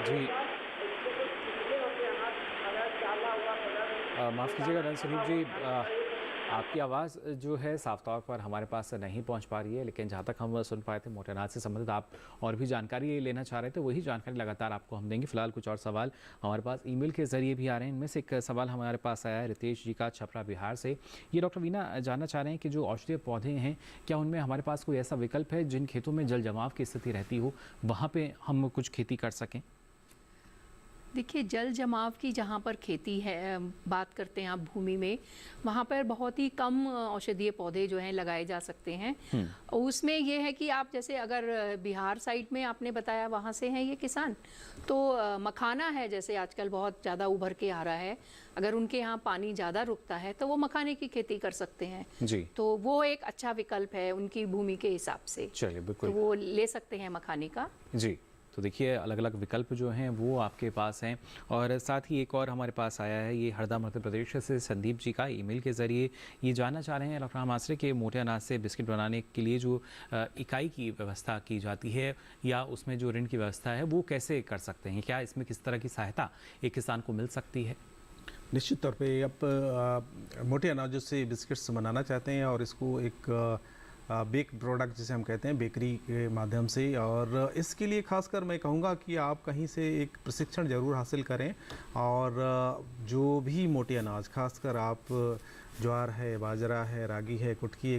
जी माफ़ कीजिएगा नरेंद्र स्वरूप जी, आपकी आवाज़ जो है साफ तौर पर हमारे पास नहीं पहुंच पा रही है, लेकिन जहां तक हम सुन पाए थे मोटे अनाज से संबंधित आप और भी जानकारी लेना चाह रहे थे, वही जानकारी लगातार आपको हम देंगे। फिलहाल कुछ और सवाल हमारे पास ईमेल के ज़रिए भी आ रहे हैं। इनमें से एक सवाल हमारे पास आया है रितेश जी का, छपरा बिहार से। ये डॉक्टर वीना जानना चाह रहे हैं कि जो औषधीय पौधे हैं, क्या उनमें हमारे पास कोई ऐसा विकल्प है जिन खेतों में जल जमाव की स्थिति रहती हो, वहाँ पर हम कुछ खेती कर सकें? देखिए, जल जमाव की जहाँ पर खेती है, बात करते हैं आप भूमि में, वहाँ पर बहुत ही कम औषधीय पौधे जो हैं लगाए जा सकते हैं। उसमें ये है कि आप जैसे अगर बिहार साइड में आपने बताया वहाँ से हैं ये किसान, तो मखाना है जैसे आजकल बहुत ज़्यादा उभर के आ रहा है, अगर उनके यहाँ पानी ज़्यादा रुकता है तो वो मखाने की खेती कर सकते हैं जी। तो वो एक अच्छा विकल्प है उनकी भूमि के हिसाब से। चलिए, बिल्कुल, तो वो ले सकते हैं मखाने का। जी। तो देखिए, अलग अलग विकल्प जो हैं वो आपके पास हैं। और साथ ही एक और हमारे पास आया है, ये हरदा मध्य प्रदेश से संदीप जी का ईमेल के ज़रिए ये जानना चाह रहे हैं डॉक्टर मासरे के मोटे अनाज से बिस्किट बनाने के लिए जो इकाई की व्यवस्था की जाती है या उसमें जो ऋण की व्यवस्था है वो कैसे कर सकते हैं, क्या इसमें किस तरह की सहायता एक किसान को मिल सकती है? निश्चित तौर पे आप मोटे अनाजों से बिस्किट्स बनाना चाहते हैं और इसको एक बेक प्रोडक्ट जिसे हम कहते हैं बेकरी के माध्यम से, और इसके लिए खासकर मैं कहूँगा कि आप कहीं से एक प्रशिक्षण ज़रूर हासिल करें। और जो भी मोटे अनाज, खासकर आप ज्वार है, बाजरा है, रागी है, कुटकी,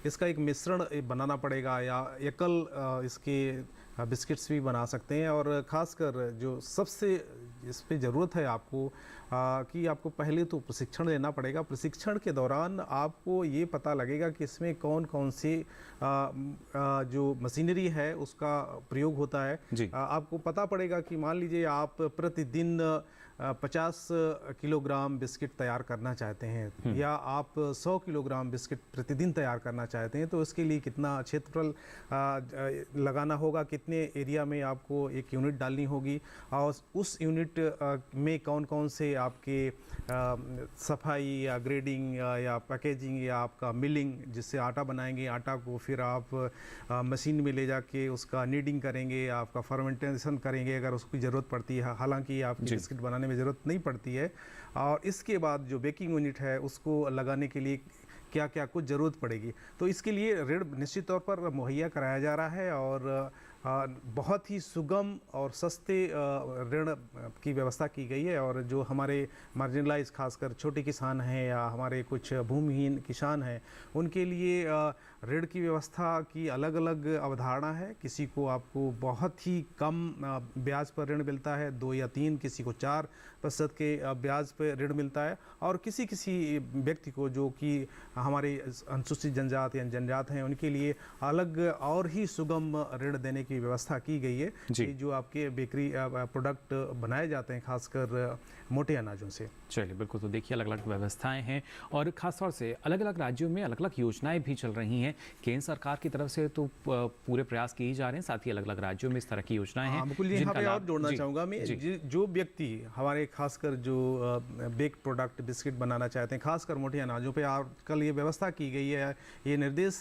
इसका एक मिश्रण बनाना पड़ेगा या एकल इसके बिस्किट्स भी बना सकते हैं। और ख़ासकर जो सबसे इस पे ज़रूरत है आपको कि आपको पहले तो प्रशिक्षण लेना पड़ेगा। प्रशिक्षण के दौरान आपको ये पता लगेगा कि इसमें कौन कौन सी जो मशीनरी है उसका प्रयोग होता है। आपको पता पड़ेगा कि मान लीजिए आप प्रतिदिन 50 किलोग्राम बिस्किट तैयार करना चाहते हैं या आप 100 किलोग्राम बिस्किट प्रतिदिन तैयार करना चाहते हैं, तो इसके लिए कितना क्षेत्रफल लगाना होगा, कितने एरिया में आपको एक यूनिट डालनी होगी और उस यूनिट में कौन कौन से आपके सफाई या ग्रेडिंग या पैकेजिंग या आपका मिलिंग, जिससे आटा बनाएंगे, आटा को फिर आप मशीन में ले जाके उसका नीडिंग करेंगे, आपका फर्मेंटेशन करेंगे अगर उसकी ज़रूरत पड़ती है, हालांकि आपकी बिस्किट बनाने में ज़रूरत नहीं पड़ती है। और इसके बाद जो बेकिंग यूनिट है उसको लगाने के लिए क्या क्या कुछ ज़रूरत पड़ेगी, तो इसके लिए ऋण निश्चित तौर पर मुहैया कराया जा रहा है और बहुत ही सुगम और सस्ते ऋण की व्यवस्था की गई है। और जो हमारे मार्जिनलाइज खासकर छोटे किसान हैं या हमारे कुछ भूमिहीन किसान हैं, उनके लिए ऋण की व्यवस्था की अलग अलग अवधारणा है। किसी को आपको बहुत ही कम ब्याज पर ऋण मिलता है, 2 या 3, किसी को 4% के ब्याज पर ऋण मिलता है, और किसी व्यक्ति को जो कि हमारे अनुसूचित जनजात या जनजात हैं उनके लिए अलग और ही सुगम ऋण देने की व्यवस्था की गई है कि जो आपके बेकरी प्रोडक्ट बनाए जाते हैं खासकर मोटे अनाजों से। चलिए, बिल्कुल। तो देखिए, अलग अलग व्यवस्थाएं हैं और खासतौर से अलग अलग राज्यों में अलग अलग योजनाएं भी चल रही हैं। केंद्र सरकार की तरफ से तो पूरे प्रयास किए जा रहे हैं, साथ ही अलग अलग राज्यों में इस तरह की योजनाएं हैं। यहाँ पे और जोड़ना चाहूँगा मैं, जो व्यक्ति हमारे खासकर जो बेक प्रोडक्ट बिस्किट बनाना चाहते हैं, खासकर मोटे अनाजों पे आजकल ये व्यवस्था की गई है, ये निर्देश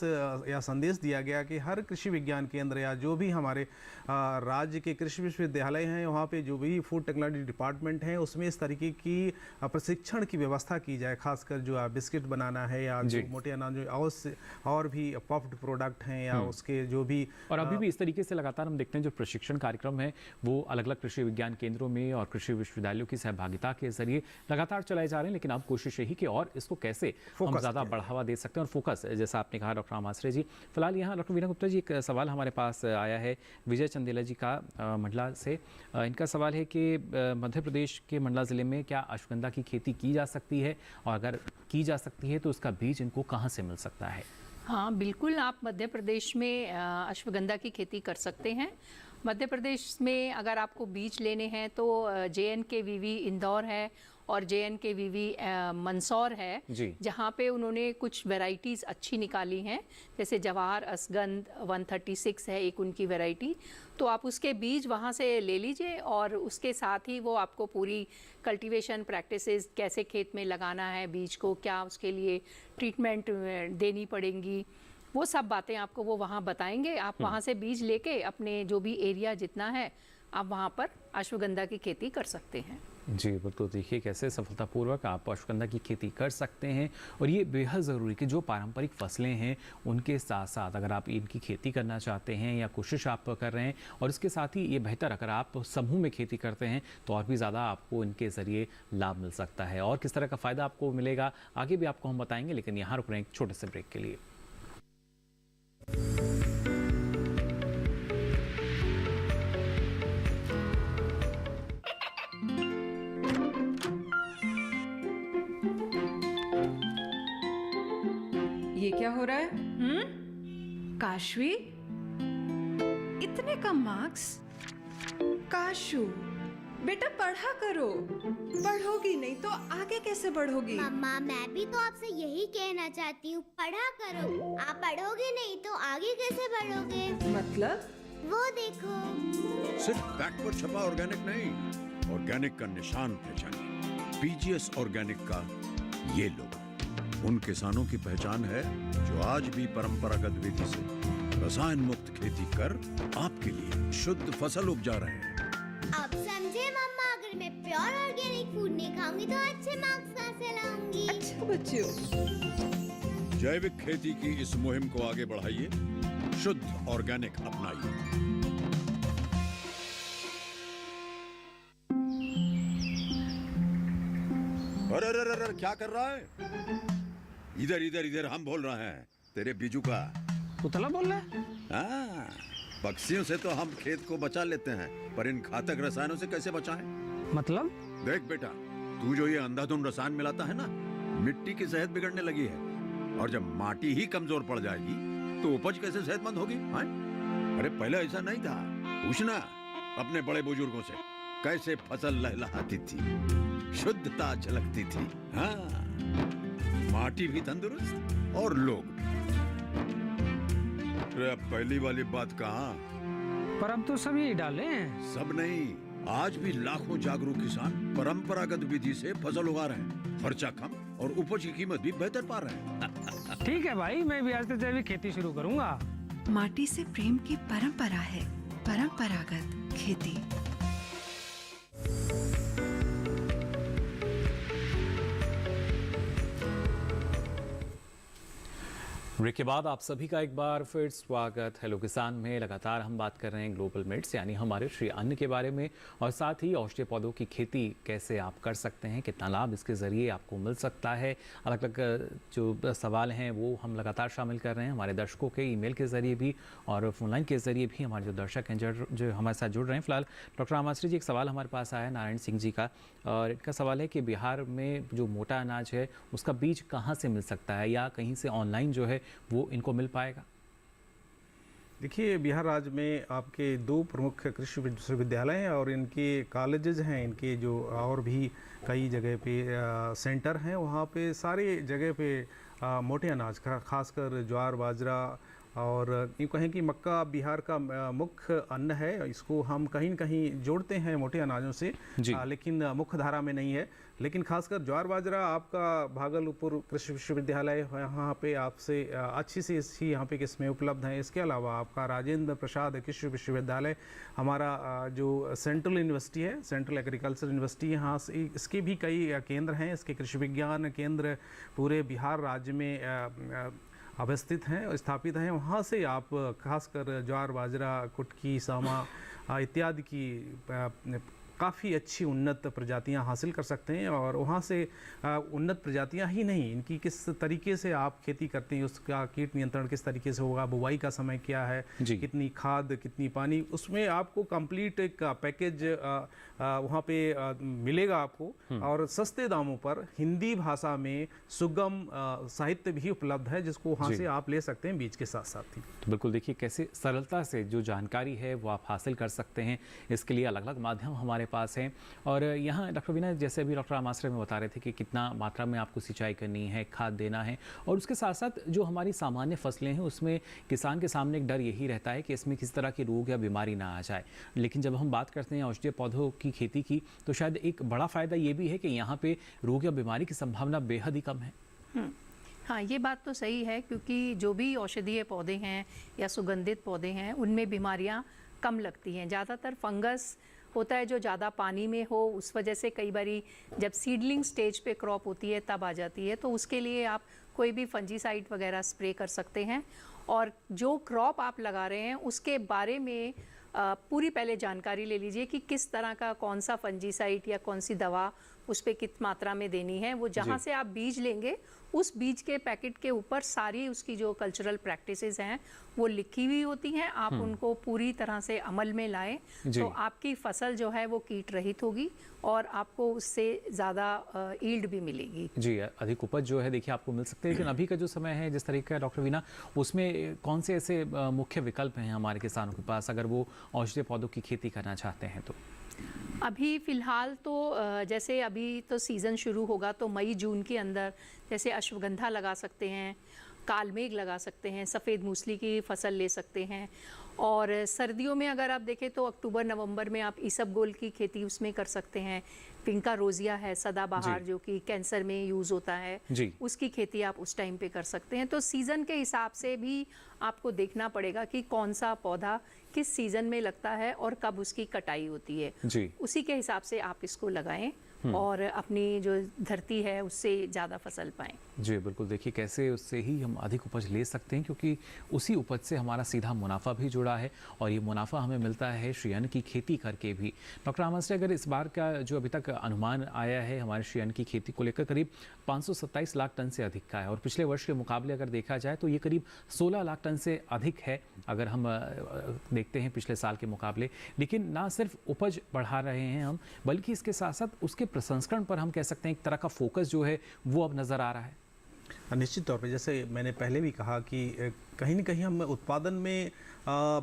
या संदेश दिया गया कि हर कृषि विज्ञान केंद्र या जो भी हमारे राज्य के कृषि विश्वविद्यालय हैं, वहाँ पे जो भी फूड टेक्नोलॉजी डिपार्टमेंट हैं, उसमें इस तरीके की प्रशिक्षण की व्यवस्था की जाए। खासकर जो बिस्किट बनाना है या जो मोटे अनाज और भी पफ्ड प्रोडक्ट हैं या उसके जो भी, और अभी भी इस तरीके से लगातार हम देखते हैं जो प्रशिक्षण कार्यक्रम है वो अलग अलग कृषि विज्ञान केंद्रों में और कृषि विश्वविद्यालयों की सहभागिता के जरिए लगातार चलाए जा रहे हैं। लेकिन अब कोशिश यही कि और इसको कैसे हम ज़्यादा बढ़ावा दे सकते हैं और फोकस, जैसा आपने कहा डॉक्टर मासरे जी। फिलहाल यहाँ डॉक्टर वीना गुप्ता जी, एक सवाल हमारे पास आया है विजय चंदेला जी का मंडला से। इनका सवाल है कि मध्य प्रदेश के मंडला ज़िले में क्या अश्वगंधा की खेती की जा सकती है, और अगर की जा सकती है तो उसका बीज इनको कहाँ से मिल सकता है? हाँ, बिल्कुल, आप मध्य प्रदेश में अश्वगंधा की खेती कर सकते हैं। मध्य प्रदेश में अगर आपको बीज लेने हैं तो JNKVV इंदौर है और JNKVV मंदसौर है, जहाँ पे उन्होंने कुछ वैरायटीज़ अच्छी निकाली हैं, जैसे जवाहर असगंध 136 है एक उनकी वैरायटी, तो आप उसके बीज वहाँ से ले लीजिए और उसके साथ ही वो आपको पूरी कल्टीवेशन प्रैक्टिसेस, कैसे खेत में लगाना है बीज को, क्या उसके लिए ट्रीटमेंट देनी पड़ेंगी, वो सब बातें आपको वो वहाँ बताएंगे। आप वहाँ से बीज लेके अपने जो भी एरिया जितना है आप वहाँ पर अश्वगंधा की खेती कर सकते हैं। जी बिल्कुल, देखिए कैसे सफलतापूर्वक आप अश्वगंधा की खेती कर सकते हैं। और ये बेहद ज़रूरी कि जो पारंपरिक फसलें हैं उनके साथ साथ अगर आप इनकी खेती करना चाहते हैं या कोशिश आप कर रहे हैं, और इसके साथ ही ये बेहतर अगर आप समूह में खेती करते हैं तो और भी ज़्यादा आपको इनके ज़रिए लाभ मिल सकता है। और किस तरह का फ़ायदा आपको मिलेगा आगे भी आपको हम बताएंगे, लेकिन यहाँ रुक रहे हैं एक छोटे से ब्रेक के लिए। ये क्या हो रहा है? काशवी, इतने कम मार्क्स? काशू, बेटा पढ़ा करो। पढ़ोगी नहीं तो आगे कैसे बढ़ोगी? मम्मा, मैं भी तो आपसे यही कहना चाहती हूँ, पढ़ा करो। आप पढ़ोगे नहीं तो आगे कैसे बढ़ोगे? मतलब? वो देखो। सिर्फ बैक पर छपा ऑर्गेनिक नहीं, ऑर्गेनिक का निशान पहचानिए। पीजीएस ऑर्गेनिक का ये लोगो उन किसानों की पहचान है जो आज भी परंपरागत विधि से रसायन मुक्त खेती कर आपके लिए शुद्ध फसल उपजा रहे हैं। अब समझे मम्मा, अगर मैं प्योर ऑर्गेनिक फूड नहीं खाऊंगी तो अच्छे मार्क्स कहाँ से लाऊंगी? अच्छा बच्चों, जैविक खेती की इस मुहिम को आगे बढ़ाइए, शुद्ध ऑर्गेनिक अपनाइए। अरे अरे अरे क्या कर रहा है? इधर इधर इधर, हम बोल रहे हैं तेरे बीजू का। पुतला बोल रहा है? हाँ, पक्षियों से तो हम खेत को बचा लेते हैं, पर इन घातक रसायनों से कैसे बचाएं? मतलब? देख बेटा, तू जो ये अंधाधुंध रसायन मिलाता है ना, मिट्टी की सेहत बिगड़ने लगी है। और जब माटी ही कमजोर पड़ जाएगी तो उपज कैसे सेहतमंद होगी? हाँ? अरे पहले ऐसा नहीं था। पूछना अपने बड़े बुजुर्गों से, कैसे फसल लहलहाती थी, शुद्धता झलकती थी। हाँ, माटी भी तंदुरुस्त और लोग भी। अरे पहली वाली बात कहाँ? पर अब तो सब यही डाले हैं। सब नहीं, आज भी लाखों जागरूक किसान परंपरागत विधि से फसल उगा रहे हैं। खर्चा कम और उपज की कीमत भी बेहतर पा रहे हैं। ठीक है भाई, मैं भी आज से जैविक खेती शुरू करूंगा। माटी से प्रेम की परंपरा है परंपरागत खेती। ब्रेक के बाद आप सभी का एक बार फिर स्वागत। हेलो किसान में लगातार हम बात कर रहे हैं ग्लोबल मिट्स यानी हमारे श्री अन्न के बारे में, और साथ ही औषधीय पौधों की खेती कैसे आप कर सकते हैं, कितना लाभ इसके ज़रिए आपको मिल सकता है। अलग अलग जो सवाल हैं वो हम लगातार शामिल कर रहे हैं हमारे दर्शकों के ईमेल के ज़रिए भी और फोनलाइन के ज़रिए भी। हमारे जो दर्शक हैं जो हमारे साथ जुड़ रहे हैं, फिलहाल डॉक्टर रामाश्री जी, एक सवाल हमारे पास आया है नारायण सिंह जी का, और इनका सवाल है कि बिहार में जो मोटा अनाज है उसका बीज कहाँ से मिल सकता है, या कहीं से ऑनलाइन जो है वो इनको मिल पाएगा? देखिए, बिहार राज्य में आपके 2 प्रमुख कृषि विश्वविद्यालय हैं और इनके कॉलेजेस हैं, इनके जो और भी कई जगह पे सेंटर हैं, वहाँ पे सारे जगह पे मोटे अनाज खासकर ज्वार बाजरा और यूँ कहें कि मक्का बिहार का मुख्य अन्न है। इसको हम कहीं न कहीं जोड़ते हैं मोटे अनाजों से, लेकिन मुख्य धारा में नहीं है। लेकिन खासकर ज्वार बाजरा आपका भागलपुर कृषि विश्वविद्यालय यहाँ पे आपसे अच्छी से अच्छी यहाँ पे किस्में उपलब्ध हैं। इसके अलावा आपका राजेंद्र प्रसाद कृषि विश्वविद्यालय हमारा जो सेंट्रल यूनिवर्सिटी है, सेंट्रल एग्रीकल्चर यूनिवर्सिटी, यहाँ से इसके भी कई केंद्र हैं। इसके कृषि विज्ञान केंद्र पूरे बिहार राज्य में अवस्थित हैं, स्थापित हैं। वहाँ से आप खासकर ज्वार बाजरा कुटकी सामा इत्यादि की काफ़ी अच्छी उन्नत प्रजातियां हासिल कर सकते हैं। और वहाँ से उन्नत प्रजातियां ही नहीं, इनकी किस तरीके से आप खेती करते हैं, उसका कीट नियंत्रण किस तरीके से होगा, बुवाई का समय क्या है, कितनी खाद कितनी पानी, उसमें आपको कंप्लीट एक पैकेज वहाँ पे मिलेगा आपको। और सस्ते दामों पर हिंदी भाषा में सुगम साहित्य भी उपलब्ध है, जिसको वहाँ से आप ले सकते हैं बीज के साथ साथ ही। तो बिल्कुल देखिए कैसे सरलता से जो जानकारी है वो आप हासिल कर सकते हैं। इसके लिए अलग अलग माध्यम हमारे पास हैं। और यहाँ डॉक्टर विनय, जैसे अभी डॉक्टर रामाश्रय में बता रहे थे कि कितना मात्रा में आपको सिंचाई करनी है, खाद देना है, और उसके साथ साथ जो हमारी सामान्य फसलें हैं उसमें किसान के सामने एक डर यही रहता है कि इसमें किस तरह की रोग या बीमारी ना आ जाए। लेकिन जब हम बात करते हैं औषधीय पौधों की खेती की, तो शायद एक बड़ा फ़ायदा ये भी है कि यहाँ पे रोग या बीमारी की संभावना बेहद ही कम है। हाँ, ये बात तो सही है, क्योंकि जो भी औषधीय पौधे हैं या सुगंधित पौधे हैं उनमें बीमारियाँ कम लगती हैं। ज़्यादातर फंगस होता है जो ज़्यादा पानी में हो, उस वजह से कई बारी जब सीडलिंग स्टेज पे क्रॉप होती है तब आ जाती है। तो उसके लिए आप कोई भी फंजीसाइड वगैरह स्प्रे कर सकते हैं। और जो क्रॉप आप लगा रहे हैं उसके बारे में पूरी पहले जानकारी ले लीजिए कि किस तरह का कौन सा फंजीसाइड या कौन सी दवा उस पे कित मात्रा में देनी है। वो जहाँ से आप बीज लेंगे उस बीज के पैकेट के ऊपर सारी उसकी जो कल्चरल प्रैक्टिसेस हैं वो लिखी हुई होती हैं। आप उनको पूरी तरह से अमल में लाएं तो आपकी फसल जो है वो कीट रहित होगी और आपको उससे ज़्यादा ईल्ड भी मिलेगी। जी, अधिक उपज जो है देखिए आपको मिल सकते हैं। लेकिन अभी का जो समय है जिस तरीके का डॉक्टर वीना, उसमें कौन से ऐसे मुख्य विकल्प हैं हमारे किसानों के पास अगर वो औषधीय पौधों की खेती करना चाहते हैं तो? अभी फ़िलहाल तो जैसे अभी तो सीज़न शुरू होगा तो मई जून के अंदर जैसे अश्वगंधा लगा सकते हैं, कालमेघ लगा सकते हैं, सफ़ेद मूसली की फसल ले सकते हैं। और सर्दियों में अगर आप देखें तो अक्टूबर नवंबर में आप ईसबगोल की खेती उसमें कर सकते हैं। पिंका रोजिया है सदाबहार जो कि कैंसर में यूज़ होता है, उसकी खेती आप उस टाइम पे कर सकते हैं। तो सीज़न के हिसाब से भी आपको देखना पड़ेगा कि कौन सा पौधा किस सीज़न में लगता है और कब उसकी कटाई होती है। उसी के हिसाब से आप इसको लगाएं और अपनी जो धरती है उससे ज़्यादा फसल पाएं। जी बिल्कुल, देखिए कैसे उससे ही हम अधिक उपज ले सकते हैं क्योंकि उसी उपज से हमारा सीधा मुनाफा भी जुड़ा है और ये मुनाफा हमें मिलता है श्री अन्न की खेती करके भी। डॉक्टर आमस्टे, अगर इस बार का जो अभी तक अनुमान आया है हमारे श्री अन्न की खेती को लेकर करीब 527 लाख टन से अधिक का है और पिछले वर्ष के मुकाबले अगर देखा जाए तो ये करीब 16 लाख टन से अधिक है अगर हम देखते हैं पिछले साल के मुकाबले। लेकिन ना सिर्फ उपज बढ़ा रहे हैं हम, बल्कि इसके साथ साथ उसके प्रसंस्करण पर हम कह सकते हैं एक तरह का फोकस जो है वो अब नज़र आ रहा है। निश्चित तौर पे जैसे मैंने पहले भी कहा कि कहीं न कहीं हम उत्पादन में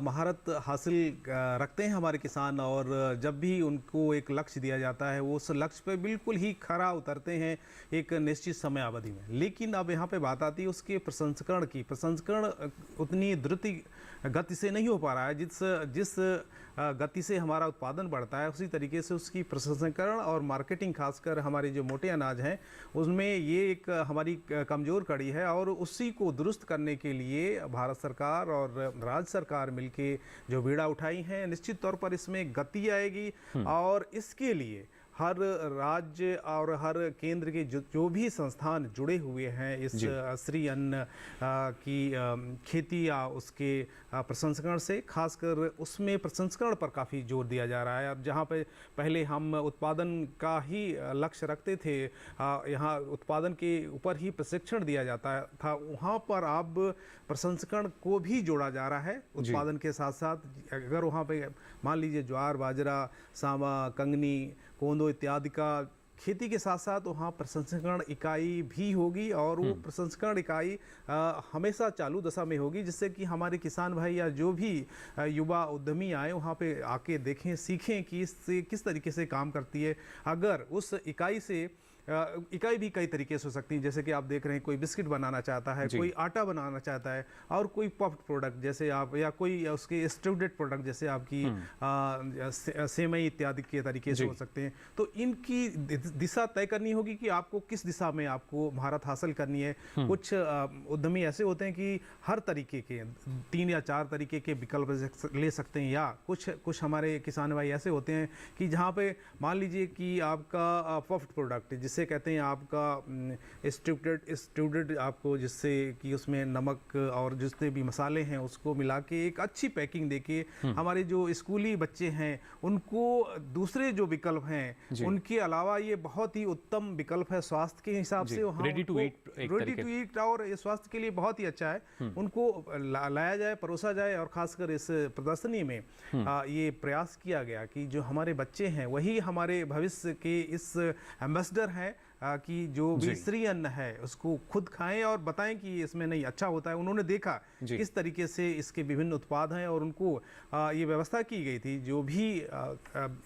महारत हासिल रखते हैं हमारे किसान और जब भी उनको एक लक्ष्य दिया जाता है वो उस लक्ष्य पे बिल्कुल ही खरा उतरते हैं एक निश्चित समय अवधि में। लेकिन अब यहाँ पे बात आती है उसके प्रसंस्करण की। प्रसंस्करण उतनी द्रुत गति से नहीं हो पा रहा है। जिस गति से हमारा उत्पादन बढ़ता है उसी तरीके से उसकी प्रसंस्करण और मार्केटिंग, खासकर हमारे जो मोटे अनाज हैं उसमें ये एक हमारी कमज़ोर कड़ी है और उसी को दुरुस्त करने के लिए भारत सरकार और राज्य सरकार मिलके जो बीड़ा उठाई हैं, निश्चित तौर पर इसमें गति आएगी और इसके लिए हर राज्य और हर केंद्र के जो भी संस्थान जुड़े हुए हैं इस श्री अन्न की खेती या उसके प्रसंस्करण से, खासकर उसमें प्रसंस्करण पर काफ़ी जोर दिया जा रहा है। अब जहाँ पे पहले हम उत्पादन का ही लक्ष्य रखते थे, यहाँ उत्पादन के ऊपर ही प्रशिक्षण दिया जाता था, वहाँ पर अब प्रसंस्करण को भी जोड़ा जा रहा है उत्पादन के साथ साथ। अगर वहाँ पे मान लीजिए ज्वार, बाजरा, सामा, कंगनी, कोंदो इत्यादि का खेती के साथ साथ वहाँ प्रसंस्करण इकाई भी होगी और वो प्रसंस्करण इकाई हमेशा चालू दशा में होगी, जिससे कि हमारे किसान भाई या जो भी युवा उद्यमी आए वहाँ पे आके देखें, सीखें कि इससे किस तरीके से काम करती है। अगर उस इकाई से इकाई भी कई तरीके से हो सकती है, जैसे कि आप देख रहे हैं कोई बिस्किट बनाना चाहता है, कोई आटा बनाना चाहता है और कोई पफ्ड प्रोडक्ट जैसे आप या कोई उसके एक्सट्रूडेड प्रोडक्ट जैसे आपकी सेवई इत्यादि के तरीके से हो सकते हैं। तो इनकी दिशा तय करनी होगी कि आपको किस दिशा में आपको महारत हासिल करनी है। कुछ उद्यमी ऐसे होते हैं कि हर तरीके के 3 या 4 तरीके के विकल्प ले सकते हैं, या कुछ हमारे किसान भाई ऐसे होते हैं कि जहाँ पे मान लीजिए कि आपका पफ्ड प्रोडक्ट जिसे कहते हैं आपका एक्सट्रूडेड आपको, जिससे कि उसमें नमक और जितने भी मसाले हैं उसको मिला के एक अच्छी पैकिंग देके हमारे जो स्कूली बच्चे हैं उनको दूसरे जो विकल्प हैं उनके अलावा ये बहुत ही उत्तम विकल्प है स्वास्थ्य के हिसाब से। रेडी टू ईट और ये स्वास्थ्य के लिए बहुत ही अच्छा है। उनको लाया जाए, परोसा जाए और खासकर इस प्रदर्शनी में ये प्रयास किया गया कि जो हमारे बच्चे हैं वही हमारे भविष्य के इस एम्बेसडर हैं कि जो भी श्री अन्न है उसको खुद खाएं और बताएं कि इसमें नहीं अच्छा होता है। उन्होंने देखा किस तरीके से इसके विभिन्न उत्पाद हैं और उनको ये व्यवस्था की गई थी, जो भी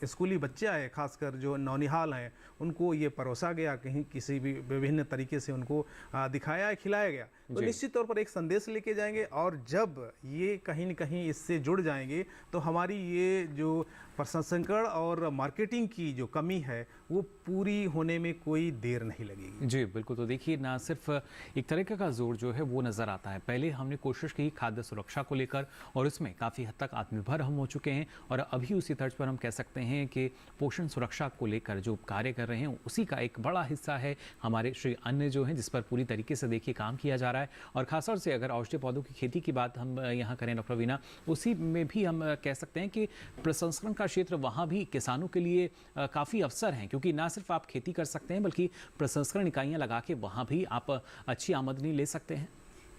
स्कूली बच्चे आए खासकर जो नौनिहाल हैं उनको ये परोसा गया, कहीं किसी भी विभिन्न तरीके से उनको दिखाया, खिलाया गया। तो निश्चित तौर पर एक संदेश लेके जाएंगे और जब ये कहीं न कहीं इससे जुड़ जाएंगे तो हमारी ये जो प्रसंस्करण और मार्केटिंग की जो कमी है वो पूरी होने में कोई देर नहीं लगेगी। जी बिल्कुल। तो देखिए, ना सिर्फ एक तरीके का जोर जो है वो नज़र आता है, पहले हमने कोशिश की खाद्य सुरक्षा को लेकर और उसमें काफ़ी हद तक आत्मनिर्भर हम हो चुके हैं, और अभी उसी तर्ज पर हम कह सकते हैं कि पोषण सुरक्षा को लेकर जो कार्य कर रहे हैं उसी का एक बड़ा हिस्सा है हमारे श्री अन्न जो है, जिस पर पूरी तरीके से देखिए काम किया जा रहा है। और खासतौर से अगर औषधीय पौधों की खेती की बात हम यहाँ करें डॉक्टर वीना, उसी में भी हम कह सकते हैं कि प्रसंस्करण का क्षेत्र वहाँ भी किसानों के लिए काफ़ी अवसर हैं, क्योंकि ना सिर्फ आप खेती कर सकते हैं बल्कि प्रसंस्करण इकाइयाँ लगा के वहाँ भी आप अच्छी आमदनी ले सकते हैं।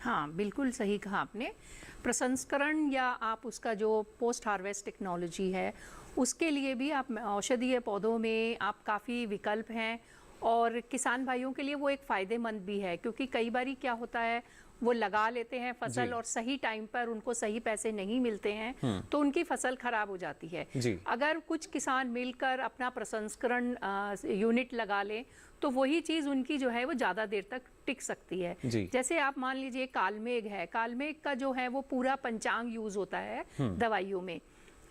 हाँ, बिल्कुल सही कहा आपने। प्रसंस्करण या आप उसका जो पोस्ट हार्वेस्ट टेक्नोलॉजी है उसके लिए भी आप औषधीय पौधों में आप काफ़ी विकल्प हैं, और किसान भाइयों के लिए वो एक फ़ायदेमंद भी है, क्योंकि कई बारी क्या होता है वो लगा लेते हैं फसल और सही टाइम पर उनको सही पैसे नहीं मिलते हैं तो उनकी फसल खराब हो जाती है। अगर कुछ किसान मिलकर अपना प्रसंस्करण यूनिट लगा लें तो वही चीज़ उनकी जो है वो ज़्यादा देर तक टिक सकती है। जैसे आप मान लीजिए कालमेघ है, कालमेघ का जो है वो पूरा पंचांग यूज़ होता है दवाइयों में।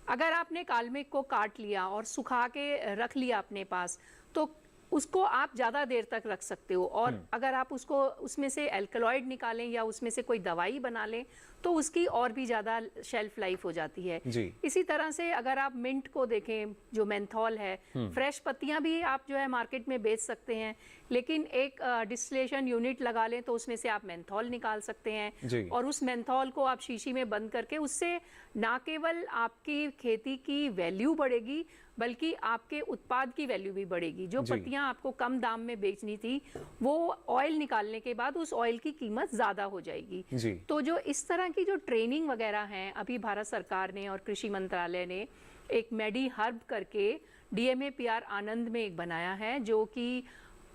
अगर आपने कालमेघ को काट लिया और सुखा के रख लिया अपने पास तो उसको आप ज़्यादा देर तक रख सकते हो, और अगर आप उसको उसमें से एल्कलॉइड निकालें या उसमें से कोई दवाई बना लें तो उसकी और भी ज़्यादा शेल्फ लाइफ हो जाती है। इसी तरह से अगर आप मिंट को देखें, जो मेंथॉल है, फ्रेश पत्तियां भी आप जो है मार्केट में बेच सकते हैं, लेकिन एक डिस्टिलेशन यूनिट लगा लें तो उसमें से आप मेंथॉल निकाल सकते हैं, और उस मेंथॉल को आप शीशी में बंद करके उससे ना केवल आपकी खेती की वैल्यू बढ़ेगी बल्कि आपके उत्पाद की वैल्यू भी बढ़ेगी। जो पत्तियां आपको कम दाम में बेचनी थी वो ऑयल निकालने के बाद उस ऑयल की कीमत ज़्यादा हो जाएगी। तो जो इस तरह की जो ट्रेनिंग वगैरह हैं, अभी भारत सरकार ने और कृषि मंत्रालय ने एक मेडी हर्ब करके DMAPR आनंद में एक बनाया है, जो कि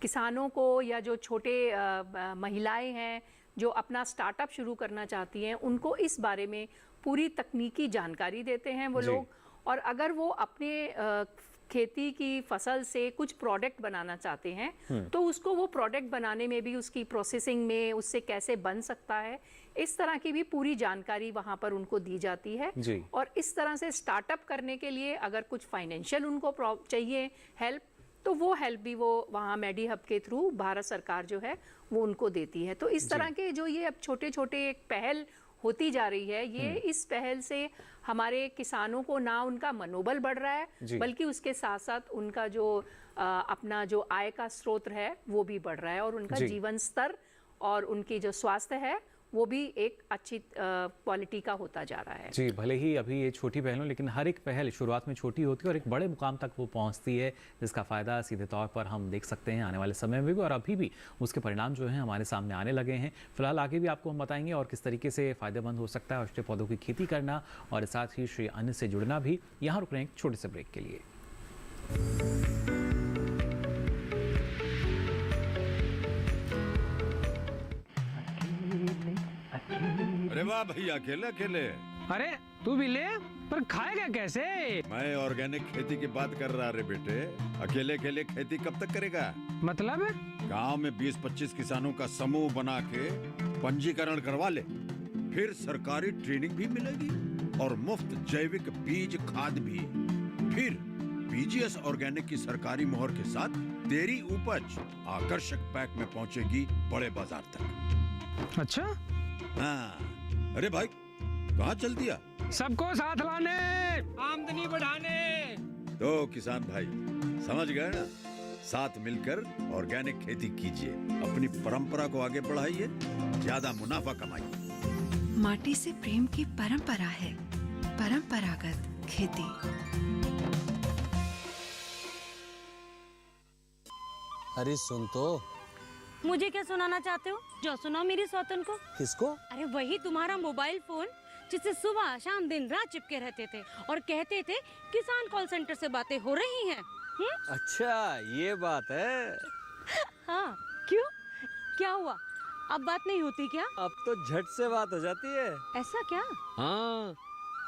किसानों को या जो छोटे महिलाएं हैं जो अपना स्टार्टअप शुरू करना चाहती हैं उनको इस बारे में पूरी तकनीकी जानकारी देते हैं वो लोग। और अगर वो अपने खेती की फसल से कुछ प्रोडक्ट बनाना चाहते हैं तो उसको वो प्रोडक्ट बनाने में भी, उसकी प्रोसेसिंग में उससे कैसे बन सकता है, इस तरह की भी पूरी जानकारी वहाँ पर उनको दी जाती है। और इस तरह से स्टार्टअप करने के लिए अगर कुछ फाइनेंशियल उनको चाहिए हेल्प तो वो हेल्प भी वो वहाँ मेडी हब के थ्रू भारत सरकार जो है वो उनको देती है। तो इस तरह के जो ये अब छोटे छोटे एक पहल होती जा रही है, ये इस पहल से हमारे किसानों को ना उनका मनोबल बढ़ रहा है बल्कि उसके साथ साथ उनका जो अपना जो आय का स्रोत है वो भी बढ़ रहा है, और उनका जीवन स्तर और उनकी जो स्वास्थ्य है वो भी एक अच्छी क्वालिटी का होता जा रहा है। जी, भले ही अभी ये छोटी पहल हो, लेकिन हर एक पहल शुरुआत में छोटी होती है और एक बड़े मुकाम तक वो पहुंचती है, जिसका फ़ायदा सीधे तौर पर हम देख सकते हैं आने वाले समय में भी, और अभी भी उसके परिणाम जो हैं हमारे सामने आने लगे हैं। फिलहाल आगे भी आपको हम बताएंगे और किस तरीके से फ़ायदेमंद हो सकता है औषधीय पौधों की खेती करना और साथ ही श्री अन्न से जुड़ना भी। यहाँ रुक रहे हैं एक छोटे से ब्रेक के लिए। अरे वाह भैया, अकेले अकेले। अरे तू भी ले, पर खाएगा कैसे? मैं ऑर्गेनिक खेती की बात कर रहा रे बेटे। अकेले अकेले खेती कब तक करेगा? मतलब गांव में 20-25 किसानों का समूह बना के पंजीकरण करवा ले, फिर सरकारी ट्रेनिंग भी मिलेगी और मुफ्त जैविक बीज खाद भी। फिर BGS ऑर्गेनिक की सरकारी मोहर के साथ तेरी उपज आकर्षक पैक में पहुंचेगी बड़े बाजार तक। अच्छा? हाँ। अरे भाई, कहाँ चल दिया? सबको साथ लाने, आमदनी बढ़ाने। तो किसान भाई समझ गए ना? साथ मिलकर ऑर्गेनिक खेती कीजिए, अपनी परंपरा को आगे बढ़ाइए, ज्यादा मुनाफा कमाइए। माटी से प्रेम की परंपरा है परंपरागत खेती। अरे सुन तो। मुझे क्या सुनाना चाहते हो? जो सुनाओ मेरी सौतन को। किसको? अरे वही तुम्हारा मोबाइल फोन जिससे सुबह शाम दिन रात चिपके रहते थे और कहते थे किसान कॉल सेंटर से बातें हो रही हैं। अच्छा ये बात है। हाँ, क्यों? क्या हुआ? अब बात नहीं होती क्या? अब तो झट से बात हो जाती है। ऐसा क्या? हाँ,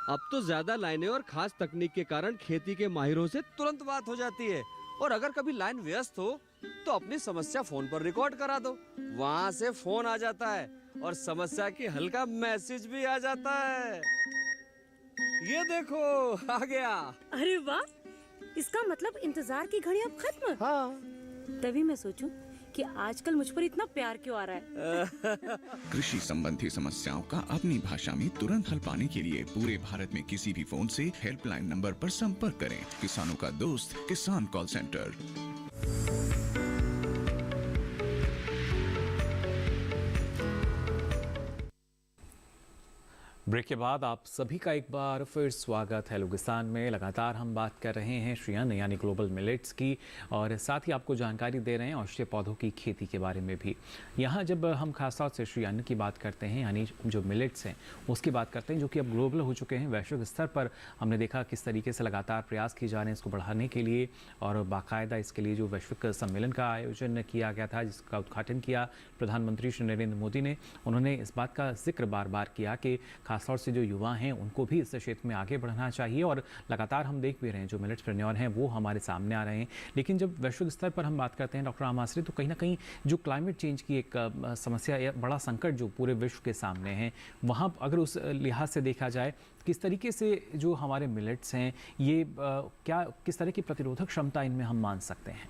अब तो ज्यादा लाइनें और खास तकनीक के कारण खेती के माहिरों से तुरंत बात हो जाती है। और अगर कभी लाइन व्यस्त हो तो अपनी समस्या फोन पर रिकॉर्ड करा दो, वहाँ से फोन आ जाता है और समस्या की हल का मैसेज भी आ जाता है। ये देखो आ गया। अरे वाह, इसका मतलब इंतजार की घड़ी अब खत्म। हाँ, तभी मैं सोचूं कि आजकल मुझ पर इतना प्यार क्यों आ रहा है। कृषि संबंधी समस्याओं का अपनी भाषा में तुरंत हल पाने के लिए पूरे भारत में किसी भी फोन से हेल्पलाइन नंबर पर संपर्क करें। किसानों का दोस्त किसान कॉल सेंटर। ब्रेक के बाद आप सभी का एक बार फिर स्वागत है हेलो किसान में। लगातार हम बात कर रहे हैं श्री अन्न यानी ग्लोबल मिलेट्स की, और साथ ही आपको जानकारी दे रहे हैं औषधीय पौधों की खेती के बारे में भी। यहाँ जब हम खासतौर से श्री अन्न की बात करते हैं यानी जो मिलेट्स हैं उसकी बात करते हैं, जो कि अब ग्लोबल हो चुके हैं। वैश्विक स्तर पर हमने देखा किस तरीके से लगातार प्रयास किए जा रहे हैं इसको बढ़ाने के लिए, और बाकायदा इसके लिए जो वैश्विक सम्मेलन का आयोजन किया गया था जिसका उद्घाटन किया प्रधानमंत्री श्री नरेंद्र मोदी ने। उन्होंने इस बात का जिक्र बार बार किया कि खासतौर से जो युवा हैं उनको भी इस क्षेत्र में आगे बढ़ना चाहिए, और लगातार हम देख भी रहे हैं जो मिलेट्सप्रेन्योर हैं वो हमारे सामने आ रहे हैं। लेकिन जब वैश्विक स्तर पर हम बात करते हैं डॉक्टर आमाश्री, तो कहीं ना कहीं जो क्लाइमेट चेंज की एक समस्या या बड़ा संकट जो पूरे विश्व के सामने है, वहाँ अगर उस लिहाज से देखा जाए किस तरीके से जो हमारे मिलेट्स हैं ये क्या किस तरह की प्रतिरोधक क्षमता इनमें हम मान सकते हैं?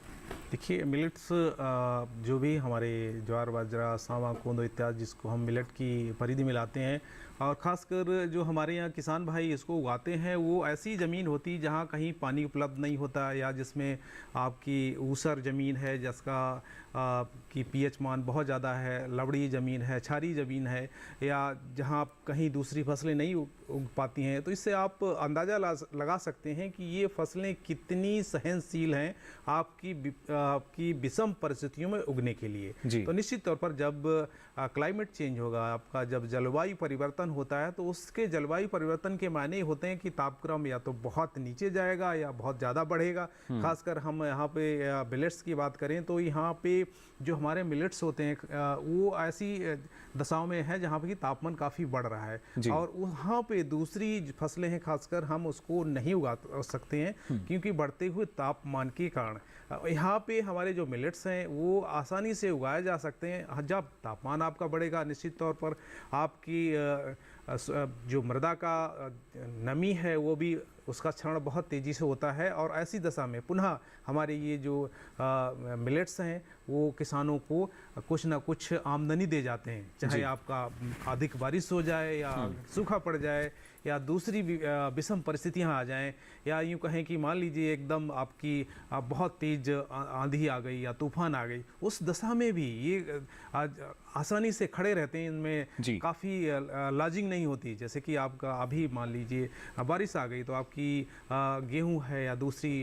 देखिए, मिलेट्स जो भी हमारे ज्वार बाजरा सावा कोंदो इत्यादि जिसको हम मिलेट की परिधि में लाते हैं, और ख़ासकर जो हमारे यहाँ किसान भाई इसको उगाते हैं वो ऐसी ज़मीन होती जहाँ कहीं पानी उपलब्ध नहीं होता, या जिसमें आपकी ऊसर ज़मीन है जिसका की पीएच मान बहुत ज़्यादा है, लवड़ी ज़मीन है, छारी ज़मीन है, या जहाँ कहीं दूसरी फसलें नहीं उग पाती हैं। तो इससे आप अंदाज़ा लगा सकते हैं कि ये फसलें कितनी सहनशील हैं आपकी विषम परिस्थितियों में उगने के लिए। तो निश्चित तौर पर जब क्लाइमेट चेंज होगा, आपका जब जलवायु परिवर्तन होता है, तो उसके जलवायु परिवर्तन के मायने होते हैं कि तापक्रम या तो बहुत नीचे जाएगा या बहुत ज़्यादा बढ़ेगा। खासकर हम यहाँ पे मिलेट्स की बात करें तो यहाँ पे जो हमारे मिलेट्स होते हैं वो ऐसी दशाओं में है जहाँ पे कि तापमान काफ़ी बढ़ रहा है, और वहाँ पे दूसरी फसलें हैं खासकर हम उसको नहीं उगा सकते हैं क्योंकि बढ़ते हुए तापमान के कारण। यहाँ पे हमारे जो मिलेट्स हैं वो आसानी से उगाए जा सकते हैं। जब तापमान आपका बढ़ेगा निश्चित तौर पर आपकी जो मृदा का नमी है वो भी उसका क्षरण बहुत तेज़ी से होता है, और ऐसी दशा में पुनः हमारे ये जो मिलेट्स हैं वो किसानों को कुछ ना कुछ आमदनी दे जाते हैं, चाहे आपका अधिक बारिश हो जाए या सूखा पड़ जाए या दूसरी विषम परिस्थितियां आ जाएं, या यूँ कहें कि मान लीजिए एकदम आपकी बहुत तेज़ आंधी आ गई या तूफान आ गई, उस दशा में भी ये आसानी से खड़े रहते हैं। इनमें काफ़ी लॉजिंग नहीं होती। जैसे कि आपका अभी मान लीजिए बारिश आ गई तो आपकी गेहूं है या दूसरी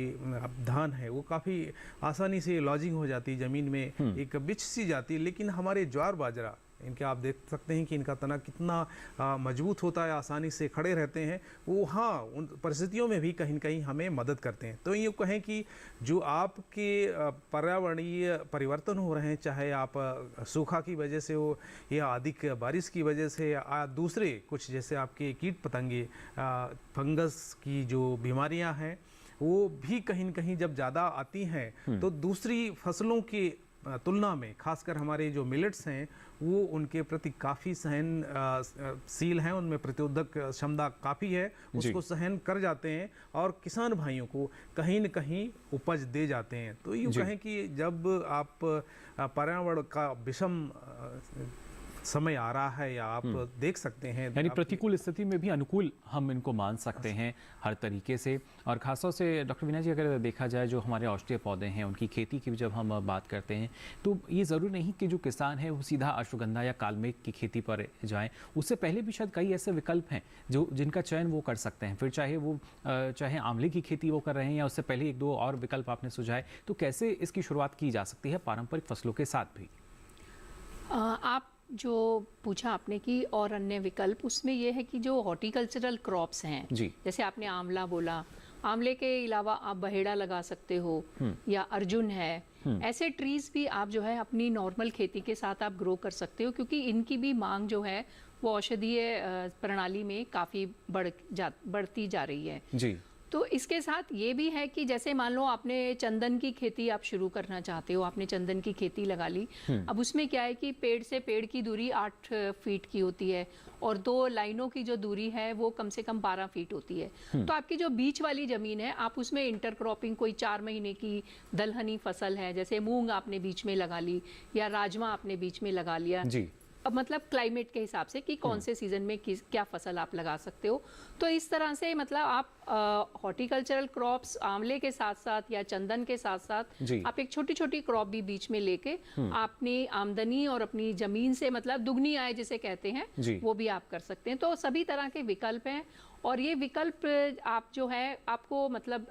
धान है वो काफ़ी आसानी से लॉजिंग हो जाती है, ज़मीन में एक बिछ सी जाती है। लेकिन हमारे ज्वार बाजरा इनके आप देख सकते हैं कि इनका तना कितना मजबूत होता है, आसानी से खड़े रहते हैं वो। हाँ, उन परिस्थितियों में भी कहीं न कहीं हमें मदद करते हैं। तो ये कहें कि जो आपके पर्यावरणीय परिवर्तन हो रहे हैं, चाहे आप सूखा की वजह से हो या अधिक बारिश की वजह से या दूसरे कुछ जैसे आपके कीट पतंगे फंगस की जो बीमारियां हैं वो भी कहीं न कहीं जब ज़्यादा आती हैं तो दूसरी फसलों की तुलना में खासकर हमारे जो मिलेट्स हैं वो उनके प्रति काफ़ी सहनशील हैं, उनमें प्रतिरोधक क्षमता काफ़ी है, उसको सहन कर जाते हैं और किसान भाइयों को कहीं न कहीं उपज दे जाते हैं। तो यूँ कहें कि जब आप पर्यावरण का विषम समय आ रहा है या आप देख सकते हैं, यानी प्रतिकूल स्थिति में भी अनुकूल हम इनको मान सकते हैं हर तरीके से। और खासतौर से डॉक्टर वीना जी अगर देखा जाए जो हमारे औषधीय पौधे हैं उनकी खेती की जब हम बात करते हैं तो ये ज़रूरी नहीं कि जो किसान है वो सीधा अश्वगंधा या कालमेघ की खेती पर जाएं, उससे पहले भी शायद कई ऐसे विकल्प हैं जो जिनका चयन वो कर सकते हैं। फिर चाहे आंवले की खेती वो कर रहे हैं या उससे पहले एक दो और विकल्प आपने सुझाए, तो कैसे इसकी शुरुआत की जा सकती है पारंपरिक फसलों के साथ भी? आप जो पूछा आपने कि और अन्य विकल्प, उसमें यह है कि जो हॉर्टिकल्चरल क्रॉप्स हैं जैसे आपने आंवला बोला, आंवले के अलावा आप बहेड़ा लगा सकते हो या अर्जुन है, ऐसे ट्रीज भी आप जो है अपनी नॉर्मल खेती के साथ आप ग्रो कर सकते हो, क्योंकि इनकी भी मांग जो है वो औषधीय प्रणाली में काफ़ी बढ़ती जा रही है। तो इसके साथ ये भी है कि जैसे मान लो आपने चंदन की खेती आप शुरू करना चाहते हो, आपने चंदन की खेती लगा ली। अब उसमें क्या है कि पेड़ से पेड़ की दूरी 8 फीट की होती है और 2 लाइनों की जो दूरी है वो कम से कम 12 फीट होती है। तो आपकी जो बीच वाली जमीन है, आप उसमें इंटरक्रॉपिंग कोई 4 महीने की दलहनी फसल है, जैसे मूंग आपने बीच में लगा ली या राजमा आपने बीच में लगा लिया। जी। अब मतलब क्लाइमेट के हिसाब से कि कौन से सीजन में क्या फसल आप लगा सकते हो। तो इस तरह से मतलब आप हॉर्टिकल्चरल क्रॉप्स आंवले के साथ साथ या चंदन के साथ साथ आप एक छोटी छोटी क्रॉप भी बीच में लेके अपनी आमदनी और अपनी जमीन से मतलब दुगनी आय जिसे कहते हैं वो भी आप कर सकते हैं। तो सभी तरह के विकल्प हैं और ये विकल्प आप जो है आपको मतलब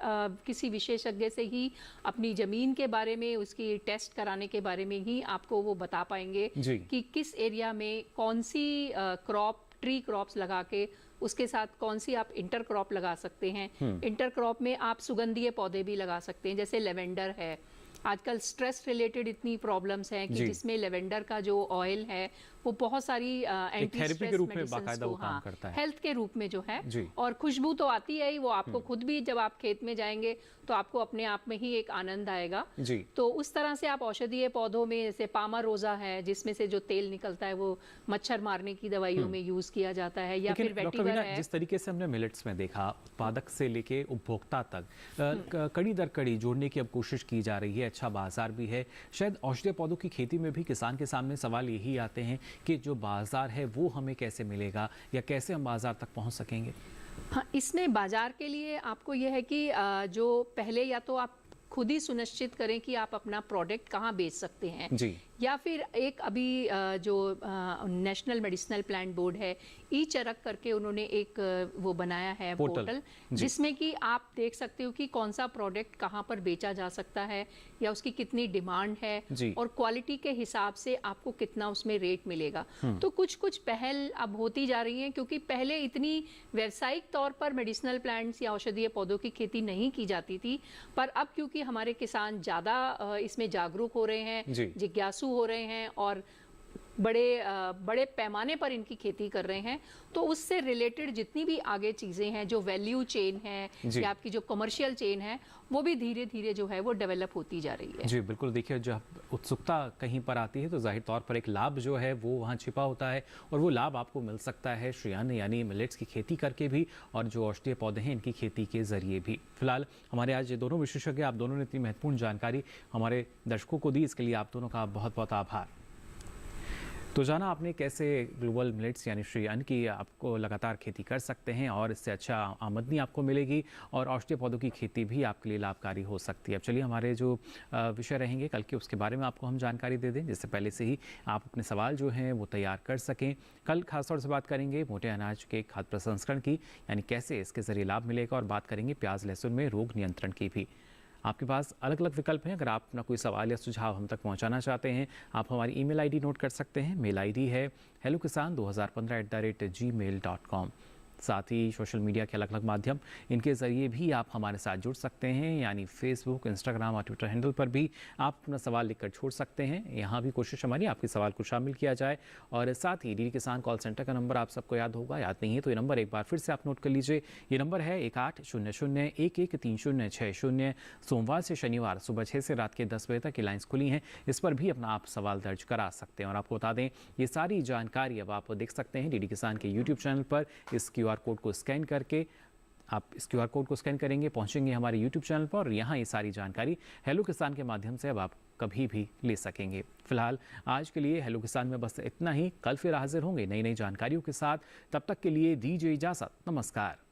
किसी विशेषज्ञ से ही अपनी ज़मीन के बारे में, उसकी टेस्ट कराने के बारे में ही आपको वो बता पाएंगे कि किस एरिया में कौन सी ट्री क्रॉप्स लगा के उसके साथ कौन सी आप इंटर क्रॉप लगा सकते हैं। इंटर क्रॉप में आप सुगंधीय पौधे भी लगा सकते हैं, जैसे लेवेंडर है। आजकल स्ट्रेस रिलेटेड इतनी प्रॉब्लम्स हैं कि जिसमें लेवेंडर का जो ऑयल है वो बहुत सारी एंटी स्ट्रेस के रूप में बाकायदा वो काम करता है, हेल्थ के रूप में जो है। और खुशबू तो आती है ही, वो आपको खुद भी जब आप खेत में जाएंगे तो आपको अपने आप में ही एक आनंद आएगा। तो उस तरह से आप औषधीय पौधों में जैसे पामा रोजा है जिसमें से जो तेल निकलता है वो मच्छर मारने की दवाइयों में यूज किया जाता है, या फिर वेटिवर है। जिस तरीके से हमने मिलेट्स में देखा, उत्पादक से लेके उपभोक्ता तक कड़ी दर कड़ी जोड़ने की अब कोशिश की जा रही है। अच्छा बाजार भी है। शायद औषधीय पौधों की खेती में भी किसान के सामने सवाल यही आते हैं कि जो बाजार है वो हमें कैसे मिलेगा या कैसे हम बाजार तक पहुंच सकेंगे। हाँ, इसमें बाजार के लिए आपको यह है कि जो पहले या तो आप खुद ही सुनिश्चित करें कि आप अपना प्रोडक्ट कहाँ बेच सकते हैं या फिर एक अभी जो नेशनल मेडिसिनल प्लांट बोर्ड है, ई चरक करके उन्होंने एक वो बनाया है पोर्टल जिसमें कि आप देख सकते हो कि कौन सा प्रोडक्ट कहाँ पर बेचा जा सकता है या उसकी कितनी डिमांड है और क्वालिटी के हिसाब से आपको कितना उसमें रेट मिलेगा। तो कुछ कुछ पहल अब होती जा रही हैं, क्योंकि पहले इतनी व्यावसायिक तौर पर मेडिसिनल प्लांट्स या औषधीय पौधों की खेती नहीं की जाती थी, पर अब क्योंकि हमारे किसान ज़्यादा इसमें जागरूक हो रहे हैं, जिज्ञासु हो रहे हैं और बड़े पैमाने पर इनकी खेती कर रहे हैं, तो उससे रिलेटेड जितनी भी आगे चीज़ें हैं, जो वैल्यू चेन है या आपकी जो कमर्शियल चेन है, वो भी धीरे धीरे जो है वो डेवलप होती जा रही है। जी बिल्कुल। देखिए, जब उत्सुकता कहीं पर आती है तो जाहिर तौर पर एक लाभ जो है वो वहाँ छिपा होता है और वो लाभ आपको मिल सकता है श्री अन्न यानी मिलेट्स की खेती करके भी और जो औषधीय पौधे हैं इनकी खेती के जरिए भी। फिलहाल हमारे आज ये दोनों विशेषज्ञ, आप दोनों ने इतनी महत्वपूर्ण जानकारी हमारे दर्शकों को दी, इसके लिए आप दोनों का बहुत बहुत आभार। तो जाना आपने कैसे ग्लोबल मिलेट्स यानी श्री अन्न की आपको लगातार खेती कर सकते हैं और इससे अच्छा आमदनी आपको मिलेगी और औषधीय पौधों की खेती भी आपके लिए लाभकारी हो सकती है। अब चलिए हमारे जो विषय रहेंगे कल के, उसके बारे में आपको हम जानकारी दे दें, जिससे पहले से ही आप अपने सवाल जो हैं वो तैयार कर सकें। कल खासतौर से बात करेंगे मोटे अनाज के खाद्य प्रसंस्करण की, यानी कैसे इसके ज़रिए लाभ मिलेगा, और बात करेंगे प्याज लहसुन में रोग नियंत्रण की भी। आपके पास अलग अलग विकल्प हैं। अगर आप अपना कोई सवाल या सुझाव हम तक पहुंचाना चाहते हैं, आप हमारी ईमेल आईडी नोट कर सकते हैं। मेल आईडी है hellokisan2015@gmail.com। साथ ही सोशल मीडिया के अलग अलग माध्यम, इनके ज़रिए भी आप हमारे साथ जुड़ सकते हैं, यानी फेसबुक, इंस्टाग्राम और ट्विटर हैंडल पर भी आप अपना सवाल लिखकर छोड़ सकते हैं। यहाँ भी कोशिश हमारी आपके सवाल को शामिल किया जाए। और साथ ही डीडी किसान कॉल सेंटर का नंबर आप सबको याद होगा, याद नहीं है तो ये नंबर एक बार फिर से आप नोट कर लीजिए। ये नंबर है 1800-113060। सोमवार से शनिवार सुबह 6 से रात के 10 बजे तक ये लाइन्स खुली हैं, इस पर भी अपना आप सवाल दर्ज करा सकते हैं। और आपको बता दें, ये सारी जानकारी अब आप देख सकते हैं डीडी किसान के यूट्यूब चैनल पर। इस QR कोड को स्कैन करके आप इस QR कोड को स्कैन करेंगे, पहुंचेंगे हमारे YouTube चैनल पर और यहाँ ये सारी जानकारी हेलो किसान के माध्यम से अब आप कभी भी ले सकेंगे। फिलहाल आज के लिए हेलो किसान में बस इतना ही। कल फिर हाजिर होंगे नई नई जानकारियों के साथ। तब तक के लिए दीजिए इजाज़त। नमस्कार।